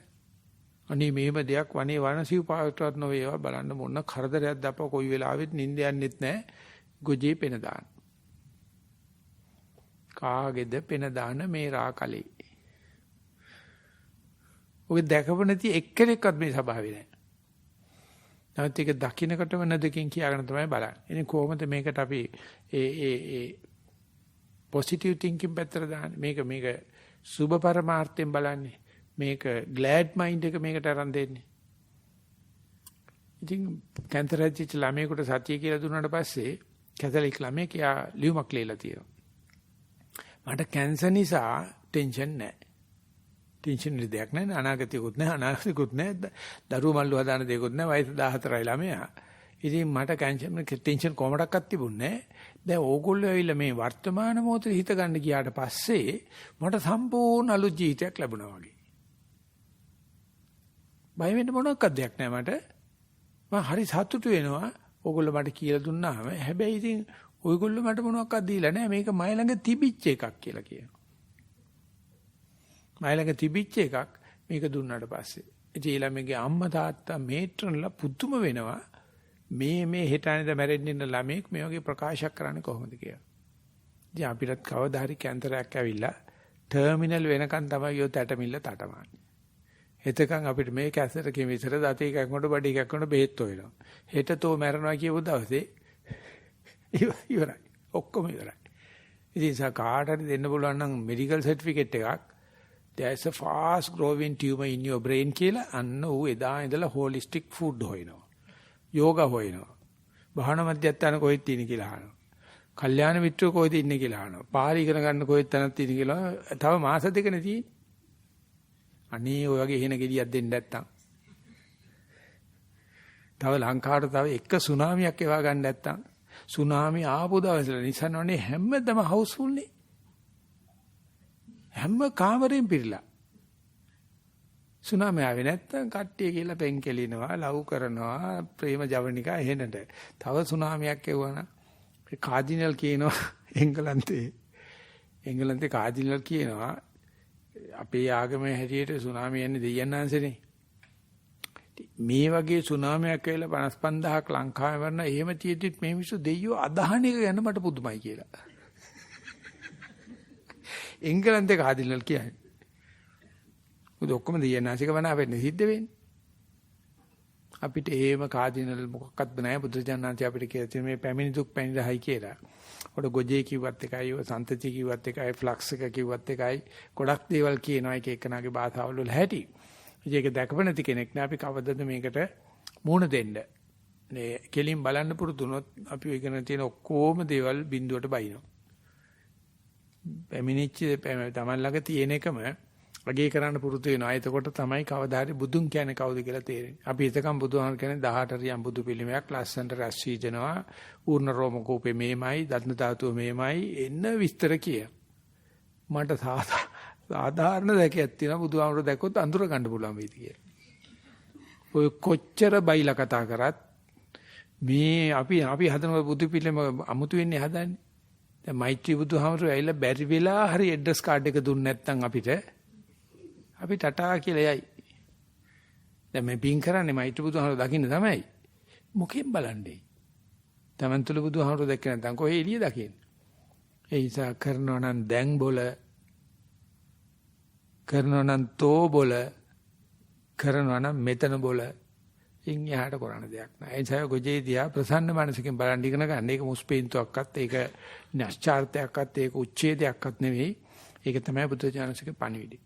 අනේ මේව දෙයක් වනේ වනසිව් පාවටවත් නොවේවා බලන්න මොන කරදරයක් දපව කොයි වෙලාවෙත් නිින්ද යන්නෙත් නැහැ. ගොජේ පෙන දාන. කාගේද පෙන දාන මේ රාකලේ. ඔය දැකපො නැති එක්කෙනෙක්වත් මේ සභාවේ නැහැ. නැවත ඒක දකින්නකොටම නැදකින් කියාගෙන තමයි බලන්නේ. ඉතින් කොහොමද මේකට අපි ඒ පොසිටිව් තින්කින් පැත්තට දාන්නේ? මේක සුබ පරමාර්ථයෙන් බලන්නේ. මේක ග්ලෑඩ් මයින්ඩ් එක මේකට අරන් දෙන්නේ. ඉතින් කැන්සර් ඇතිච්ච ළමයෙකුට සතිය කියලා දුන්නාට පස්සේ කැතලික් ළමයෙක් යා ලියුමක් ලියලා තියෙනවා. මට කැන්සර් නිසා ටෙන්ෂන් නැහැ. ටෙන්ෂන් දෙයක් නැහැ අනාගතයකුත් නැහැ අනාගතයකුත් නැහැ දරුවෝ මල්ලු හදාන දෙයක්කුත් නැහැ වයස 14යි ළමයා. ඉතින් මට ටෙන්ෂන් කොහොමඩක්වත් තිබුණේ නැහැ. දැන් ඕගොල්ලෝ ඇවිල්ලා මේ වර්තමාන මොහොතේ හිත ගන්න ගියාට පස්සේ මට සම්පූර්ණ අලුත් ජීවිතයක් ලැබුණා වගේ. බය වෙන්න මොනක්වත් දෙයක් නැහැ මට. මම හරි සතුටු වෙනවා ඕගොල්ලෝ මට කියලා දුන්නාම. හැබැයි ඉතින් ඔයගොල්ලෝ මට මොනවක්වත් දීලා නැහැ. මේක මයි ළඟ තිබිච්ච එකක් කියලා කියනවා. මයි ළඟ තිබිච්ච එකක් මේක දුන්නාට පස්සේ. ඉතින් ළමගේ අම්මා තාත්තා මේට්‍රන්ලා පුදුම වෙනවා. මේ හෙටානින්ද මැරෙන්න ඉන්න ළමෙක් මේ වගේ ප්‍රකාශයක් කරන්නේ කොහොමද කියලා. ඉතින් අපිටත් කවදා හරි කැන්සරයක් ඇවිල්ලා ටර්මිනල් වෙනකන් තමයි යොත් ඇටමිල්ල තටමන්නේ. එතකන් අපිට මේ කැසට කිමිසර දත එකක් කොට බඩ එකක් කොට බෙහෙත් හොයනවා. හෙට තෝ මැරෙනවා කියපු දවසේ ඉවරයි. ඔක්කොම ඉවරයි. ඉතින් කාට හරි දෙන්න පුළුවන් නම් මෙඩිකල් සර්ටිෆිකේට් එකක් there is a fast growing tumor in your brain කියලා අන්න ඌ එදා ඉඳලා holistic food හොයනවා. යෝගා හොයනවා. භාවනා මධ්‍යස්ථාන කොහෙද තියෙන්නේ කියලා අහනවා. කල්යාණ මිත්‍රෝ කොහෙද ඉන්නේ කියලා අහනවා. පාරි ඉගෙන ගන්න කොහෙද තැනක් තියෙන්නේ කියලා තව මාස දෙකනේ තියෙන්නේ. අනේ ඔය වගේ එහෙන ගෙඩියක් දෙන්න නැත්තම්. තව ලංකාවට තව එක සුනාමියක් එවා ගන්න නැත්තම්. සුනාමි ආපු දවසට නිසනවනේ හැමදම හවුස්ෆුල් නේ. හැම කාමරෙම පිරලා. සුනාමි ආවේ නැත්තම් කට්ටිය කියලා පෙන් කෙලිනවා, ලව් කරනවා, ප්‍රේම ජවනිකා එහෙනට. තව සුනාමියක් එවුවා කාඩිනල් කියනවා එංගලන්තේ කාඩිනල් කියනවා අපේ ආගමේ හැටියට සුනාමි යන්නේ දෙයයන් ආන්සනේ. මේ වගේ සුනාමියක් ඇවිල්ලා 55000ක් ලංකාවේ වරන එහෙම තියෙද්දිත් මේ මිනිස්සු දෙයියෝ අදහන එක ගැන මට පුදුමයි කියලා. එංගලන්තේ කාඩිනල් කියන්නේ. උද ඔක්කොම දෙයයන් ආසික වනා වෙන්නේ සිද්ධ වෙන්නේ. අපිට එහෙම කාඩිනල් මොකක්වත් නැහැ බුදුජානනාංශය අපිට කියලා තියෙන මේ පැමිණි දුක් පැමිණිරහයි කියලා. ඔඩ ගොජේ කිව්වත් එකයි ඔය සන්තති කිව්වත් එකයි ෆ්ලක්ස් එක කිව්වත් එකයි ගොඩක් දේවල් කියනවා එක එකනාගේ භාෂාවල වල හැටි. ඒක දැකප නැති කෙනෙක් නෑ අපි කවදද මේකට මූණ දෙන්න. මේ කෙලින් බලන්න පුරුදු වුණොත් අපි ඉගෙන තියෙන ඔක්කොම දේවල් බිඳුවට බයිනවා. පැමිණිච්ච තමන් ළඟ තියෙන එකම අගේ කරන්න පුරුදු වෙනවා. එතකොට තමයි කවදා හරි බුදුන් කියන්නේ කවුද කියලා තේරෙන්නේ. අපි එතකම් බුදුහාම කියන්නේ 18 රියම් බුදු පිළිමයක් ලස්සනට රැස් වීජනවා. ඌර්ණ රෝම කෝපේ මේමයි, දත්න ධාතුව මේමයි එන්න විස්තර කිය. මට සාධාරණ දැකයක් තියෙනවා බුදුහාමර දැක්කොත් අඳුර ගන්න පුළුවන් වේද කියලා. ඔය කොච්චර බයිලා කතා කරත් මේ අපි හදන බුදු පිළිම අමුතු වෙන්නේ හදන්නේ. දැන් මෛත්‍රී බුදුහාමර ඇවිල්ලා බැරි වෙලා හරි ඇඩ්‍රස් කාඩ් එක දුන්නේ නැත්නම් අපි ටටා කියලා යයි. දැන් මේ පින් කරන්නේ මෛත්‍රී බුදුහාමර දකින්න තමයි. මොකෙන් බලන්නේ? තමන්තුල බුදුහාමර දැක්ක නැත්නම් කොහේ එළිය දකින්නේ? ඒ නිසා කරනවා නම් දැන් බොල කරනවා නම් තෝ බොල කරනවා නම් මෙතන බොල ඉන් යහට කරන දෙයක් නෑ. ඒ නිසා ගොජේදියා ප්‍රසන්න මනසකින් බලන් ඉගෙන ගන්න. ඒක මුස්පේන්තුවක්වත් ඒක නැස්චාර්තයක්වත් ඒක උච්ඡේදයක්වත් නෙවෙයි. ඒක තමයි බුදුචානන්සේගේ පණිවිඩය.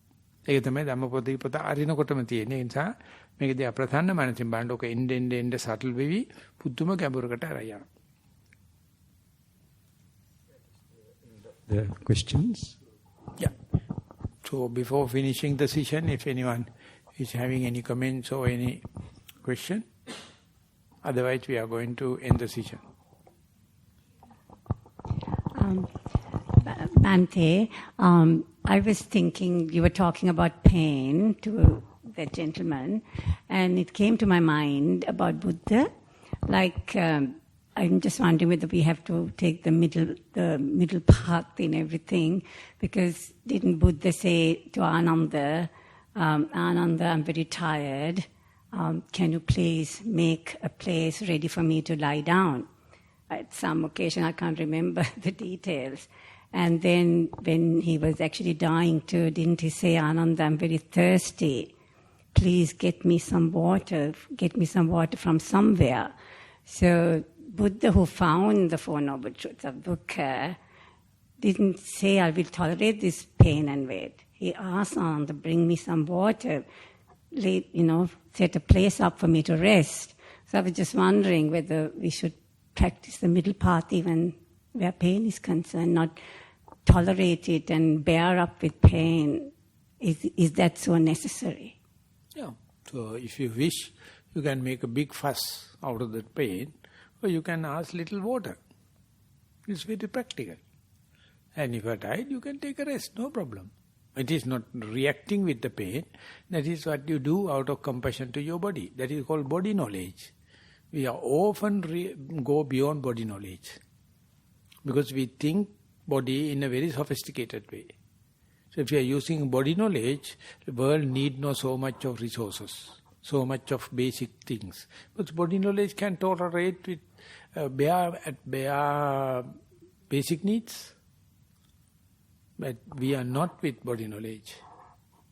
ඒක තමයි ධම්මපොතේ පොත අරිනකොටම තියෙන. ඒ නිසා මේක දිහා ප්‍රසන්න මනසින් බලන්න ඕක එන්න සටල් වෙවි පුදුම ගැඹුරකට අරයි යනවා. The questions? Yeah. So before finishing the session, if anyone is having any comments or any question, otherwise we are going to end the session. Bante, I was thinking, you were talking about pain to that gentleman, and it came to my mind about Buddha. Like, I'm just wondering whether we have to take the middle path in everything, because didn't Buddha say to Ananda, Ananda, I'm very tired. Can you please make a place ready for me to lie down? At some occasion, I can't remember the details. And then when he was actually dying too, didn't he say, Ananda, I'm very thirsty. Please get me some water from somewhere. So Buddha, who found the Four Noble Truths of dukkha, didn't say, I will tolerate this pain and wait. He asked Ananda, bring me some water, set a place up for me to rest. So I was just wondering whether we should practice the middle path even where pain is concerned, not tolerate it and bear up with pain. Is that so necessary? Yeah. So if you wish, you can make a big fuss out of that pain, or you can ask little water. It's very practical. And if you are tired, you can take a rest, no problem. It is not reacting with the pain. That is what you do out of compassion to your body. That is called body knowledge. We are often go beyond body knowledge. Because we think body in a very sophisticated way. So if you are using body knowledge, the world need not so much of resources. so much of basic things. But body knowledge can tolerate with bare basic needs. But we are not with body knowledge.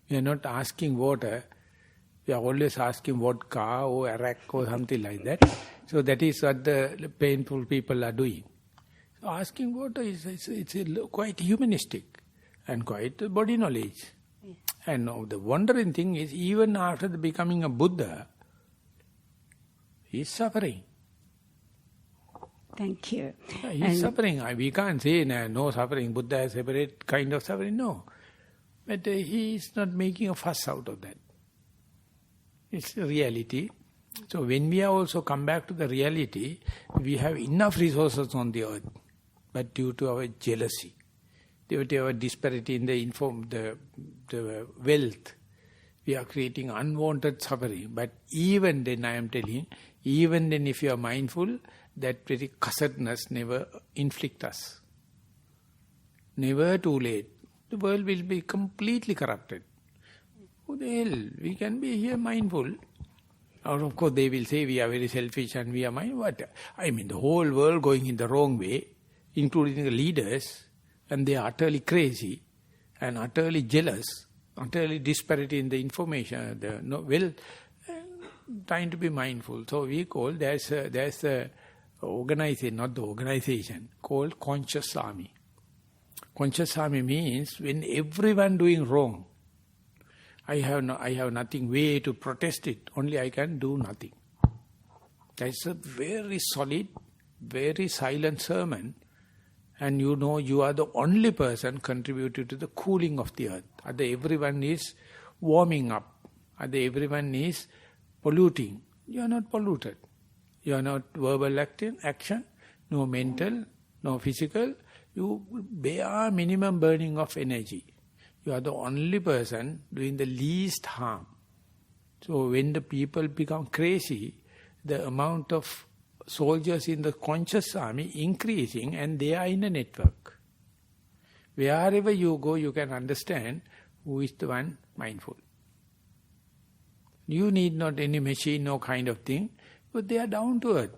We are not asking water. We are always asking vodka or arak or something like that. So that is what the painful people are doing. So asking water it's quite humanistic and quite body knowledge. Yeah. And now the wondering thing is, even after becoming a Buddha, he is suffering. Thank you. Yeah, he is suffering. We can't say no suffering, Buddha has separate kind of suffering, no. But he is not making a fuss out of that. It's a reality. So when we are also come back to the reality, we have enough resources on the earth. But due to our jealousy, due to our disparity in the wealth, we are creating unwanted suffering. But even then, I am telling, even then if you are mindful, that very cussedness never inflict us. Never too late. The world will be completely corrupted. Who the hell? We can be here mindful. Or of course they will say we are very selfish and we are mindful. What? I mean the whole world going in the wrong way, including the leaders, and they are utterly crazy and utterly jealous, utterly disparity in the information, trying to be mindful. So we call, there's a organization, not the organization, called conscious army. Conscious army means when everyone doing wrong, I have nothing way to protest it, only I can do nothing. That's a very solid, very silent sermon, and you know you are the only person contributing to the cooling of the earth. Other everyone is warming up, other everyone is polluting. You are not polluted. You are not verbal action, no mental, no physical. You bear minimum burning of energy. You are the only person doing the least harm. So when the people become crazy, the amount of soldiers in the conscious army increasing, and they are in a network. Wherever you go, you can understand who is the one mindful. You need not any machine, no kind of thing, but they are down to earth.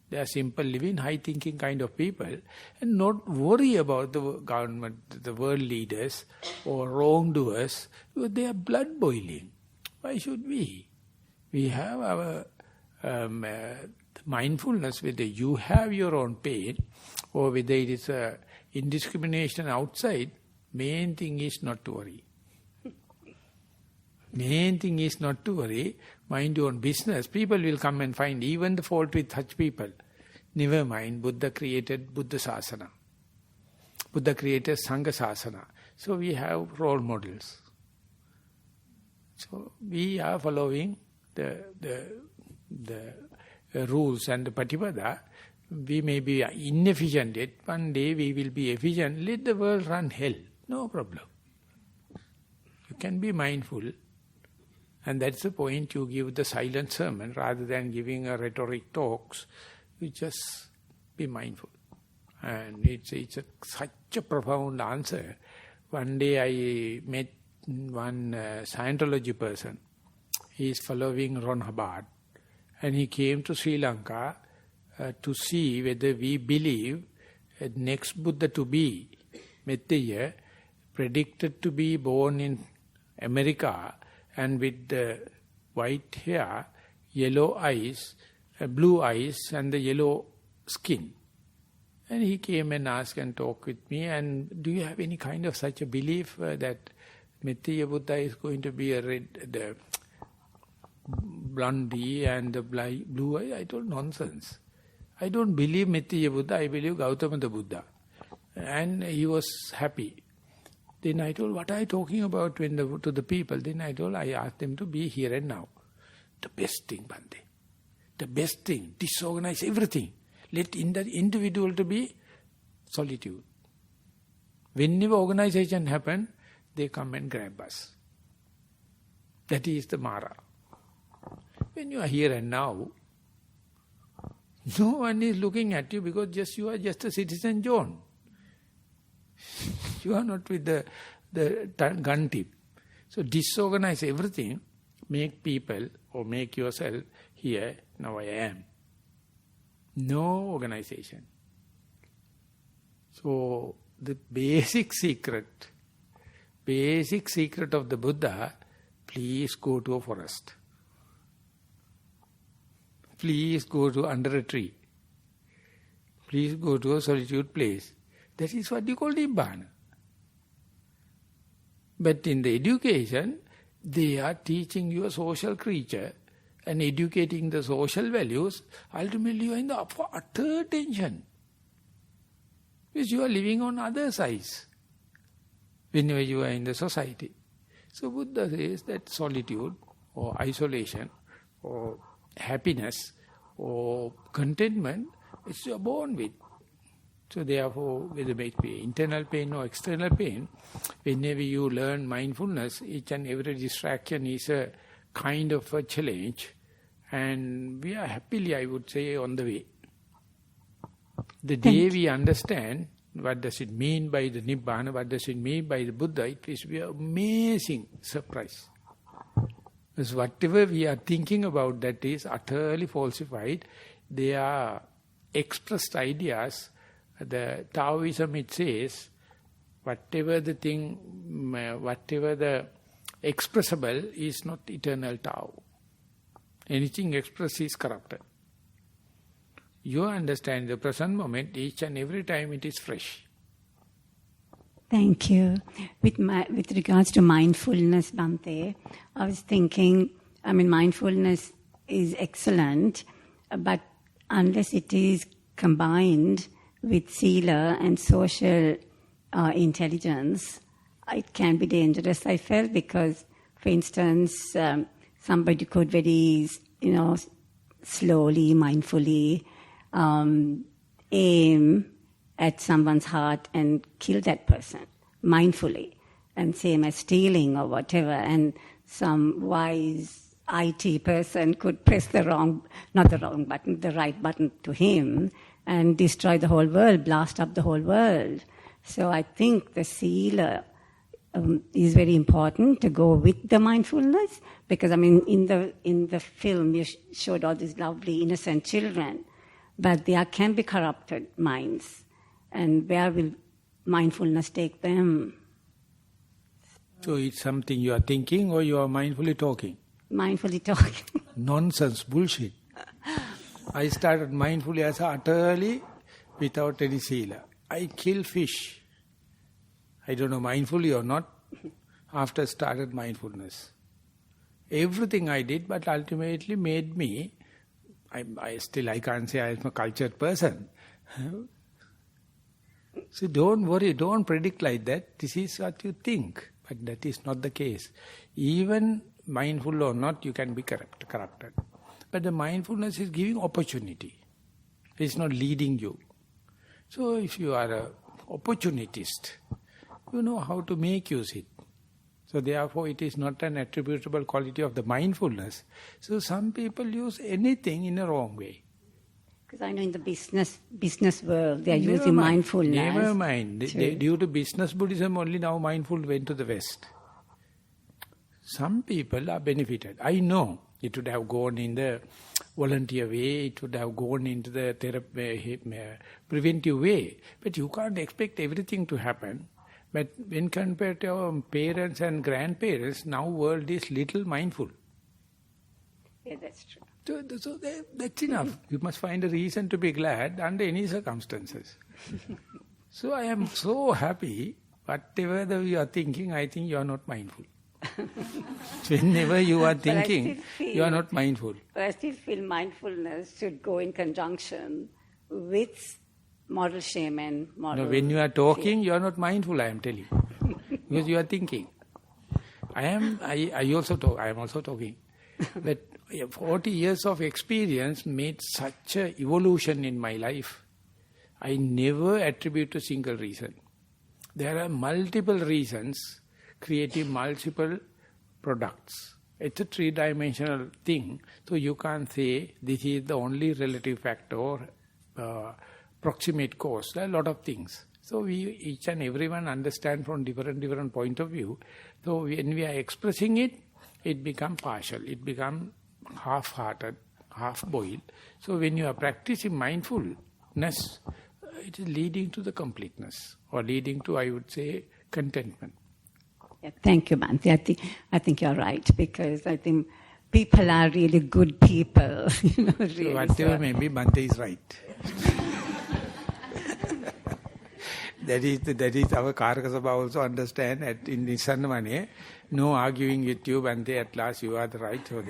They are simple living, high thinking kind of people, and not worry about the government, the world leaders or wrongdoers, because they are blood boiling. Why should we? We have our mindfulness, whether you have your own pain or whether it is indiscrimination outside. Main thing is not to worry. Main thing is not to worry. Mind your own business. People will come and find even the fault with such people. Never mind, Buddha created Buddha Sasana. Buddha created Sangha Sasana. So we have role models. So we are following the rules and the patipada. We may be inefficient yet. One day we will be efficient. Let the world run hell. No problem. You can be mindful. And that's the point, you give the silent sermon rather than giving a rhetoric talks. You just be mindful. And it's such a profound answer. One day I met one Scientology person. He is following Ron Hubbard. And he came to Sri Lanka to see whether we believe next Buddha to be, Metteyya, predicted to be born in America and with the white hair, yellow eyes, blue eyes and the yellow skin. And he came and asked and talked with me, and do you have any kind of such a belief that Metteyya Buddha is going to be the blondie and the blue eye? I told nonsense. I don't believe Metteyya Buddha, I believe Gautama the Buddha. And he was happy. Then I told, what are you talking about to the people? Then I asked them to be here and now. The best thing, Bhante. The best thing, disorganize everything. Let the individual to be solitude. Whenever organization happen, they come and grab us. That is the Mara. When you are here and now, no one is looking at you because you are just a citizen John. You are not with the gun tip. So disorganize everything, make people or make yourself here, now I am. No organization. So the basic secret of the Buddha, please go to a forest. Please go to under a tree. Please go to a solitude place. That is what you call Nibbana. But in the education, they are teaching you a social creature and educating the social values. Ultimately, you are in the utter tension. Because you are living on other sides whenever you are in the society. So Buddha says that solitude or isolation or happiness or contentment, it's you are born with. So therefore, whether it be internal pain or external pain, whenever you learn mindfulness, each and every distraction is a kind of a challenge. And we are happily, I would say, on the way. The day we understand what does it mean by the Nibbana, what does it mean by the Buddha, it will be an amazing surprise. Because whatever we are thinking about that is utterly falsified. They are expressed ideas. The Taoism, it says, whatever the expressible is not eternal Tao. Anything expressed is corrupted. You understand the present moment, each and every time it is fresh. Thank you. With regards to mindfulness, Bhante, I was thinking, mindfulness is excellent, but unless it is combined with sila and social intelligence, it can be dangerous, I felt, because, for instance, somebody could very, slowly, mindfully aim at someone's heart and kill that person, mindfully, and same as stealing or whatever, and some wise IT person could press the right button to him and destroy the whole world, blast up the whole world. So I think the sila is very important to go with the mindfulness, because in the film you showed all these lovely innocent children, but there can be corrupted minds, and where will mindfulness take them? So it's something you are thinking or you are mindfully talking? Mindfully talking. Nonsense, bullshit. I started mindfully as utterly without any sila. I kill fish. I don't know mindfully or not, after started mindfulness. Everything I did, but ultimately made me, I can't say I'm a cultured person. So don't worry, don't predict like that. This is what you think, but that is not the case. Even mindful or not, you can be corrupted. But the mindfulness is giving opportunity. It's not leading you. So if you are an opportunist, you know how to make use it. So therefore it is not an attributable quality of the mindfulness. So some people use anything in a wrong way. Because I know in the business world they are using mindfulness. Never mind. Due to business Buddhism only now mindful went to the West. Some people are benefited. I know it would have gone in the volunteer way, it would have gone into the preventive way. But you can't expect everything to happen. But when compared to our parents and grandparents, now world is little mindful. Yeah, that's true. So that's enough. You must find a reason to be glad under any circumstances. So I am so happy, whatever you are thinking, I think you are not mindful. Whenever you are thinking, you are not mindful. But I still feel mindfulness should go in conjunction with moral shame and moral... No, when you are talking, you are not mindful, I am telling you. Because you are thinking. I am also talking. But 40 years of experience made such an evolution in my life. I never attribute a single reason. There are multiple reasons creating multiple products. It's a three-dimensional thing. So you can't say this is the only relative factor or proximate cause. There are a lot of things. So each and everyone understand from different point of view. So when we are expressing it, it becomes partial. It becomes half-hearted, half-boiled. So when you are practicing mindfulness, it is leading to the completeness, or leading to, I would say, contentment. Yeah, thank you, Bhante. I think you're right, because I think people are really good people. Really, so whatever maybe, Bhante is right. That is our Karakasabha also understand at in Nissarana, no arguing with you, Bhante, at last you are the right. So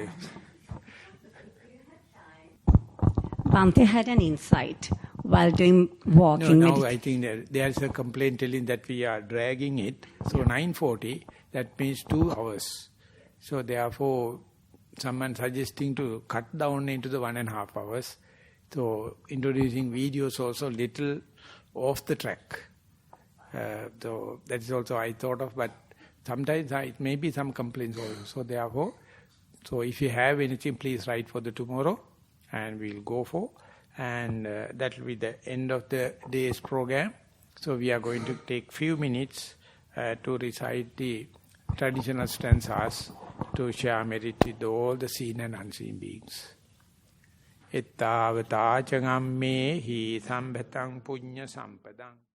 Bhante had an insight while doing walking. No, now I think there's a complaint telling that we are dragging it. So 9:40, that means 2 hours. So therefore, someone suggesting to cut down into the 1.5 hours. So introducing videos also little off the track. So that is also I thought of, but sometimes it may be some complaints also. So therefore, so if you have anything, please write for the tomorrow, and we'll go for. And that will be the end of the day's program. So we are going to take few minutes to recite the traditional stanzas to share merit with all the seen and unseen beings. Ettavata changamme hi sambhatang punya sampadang.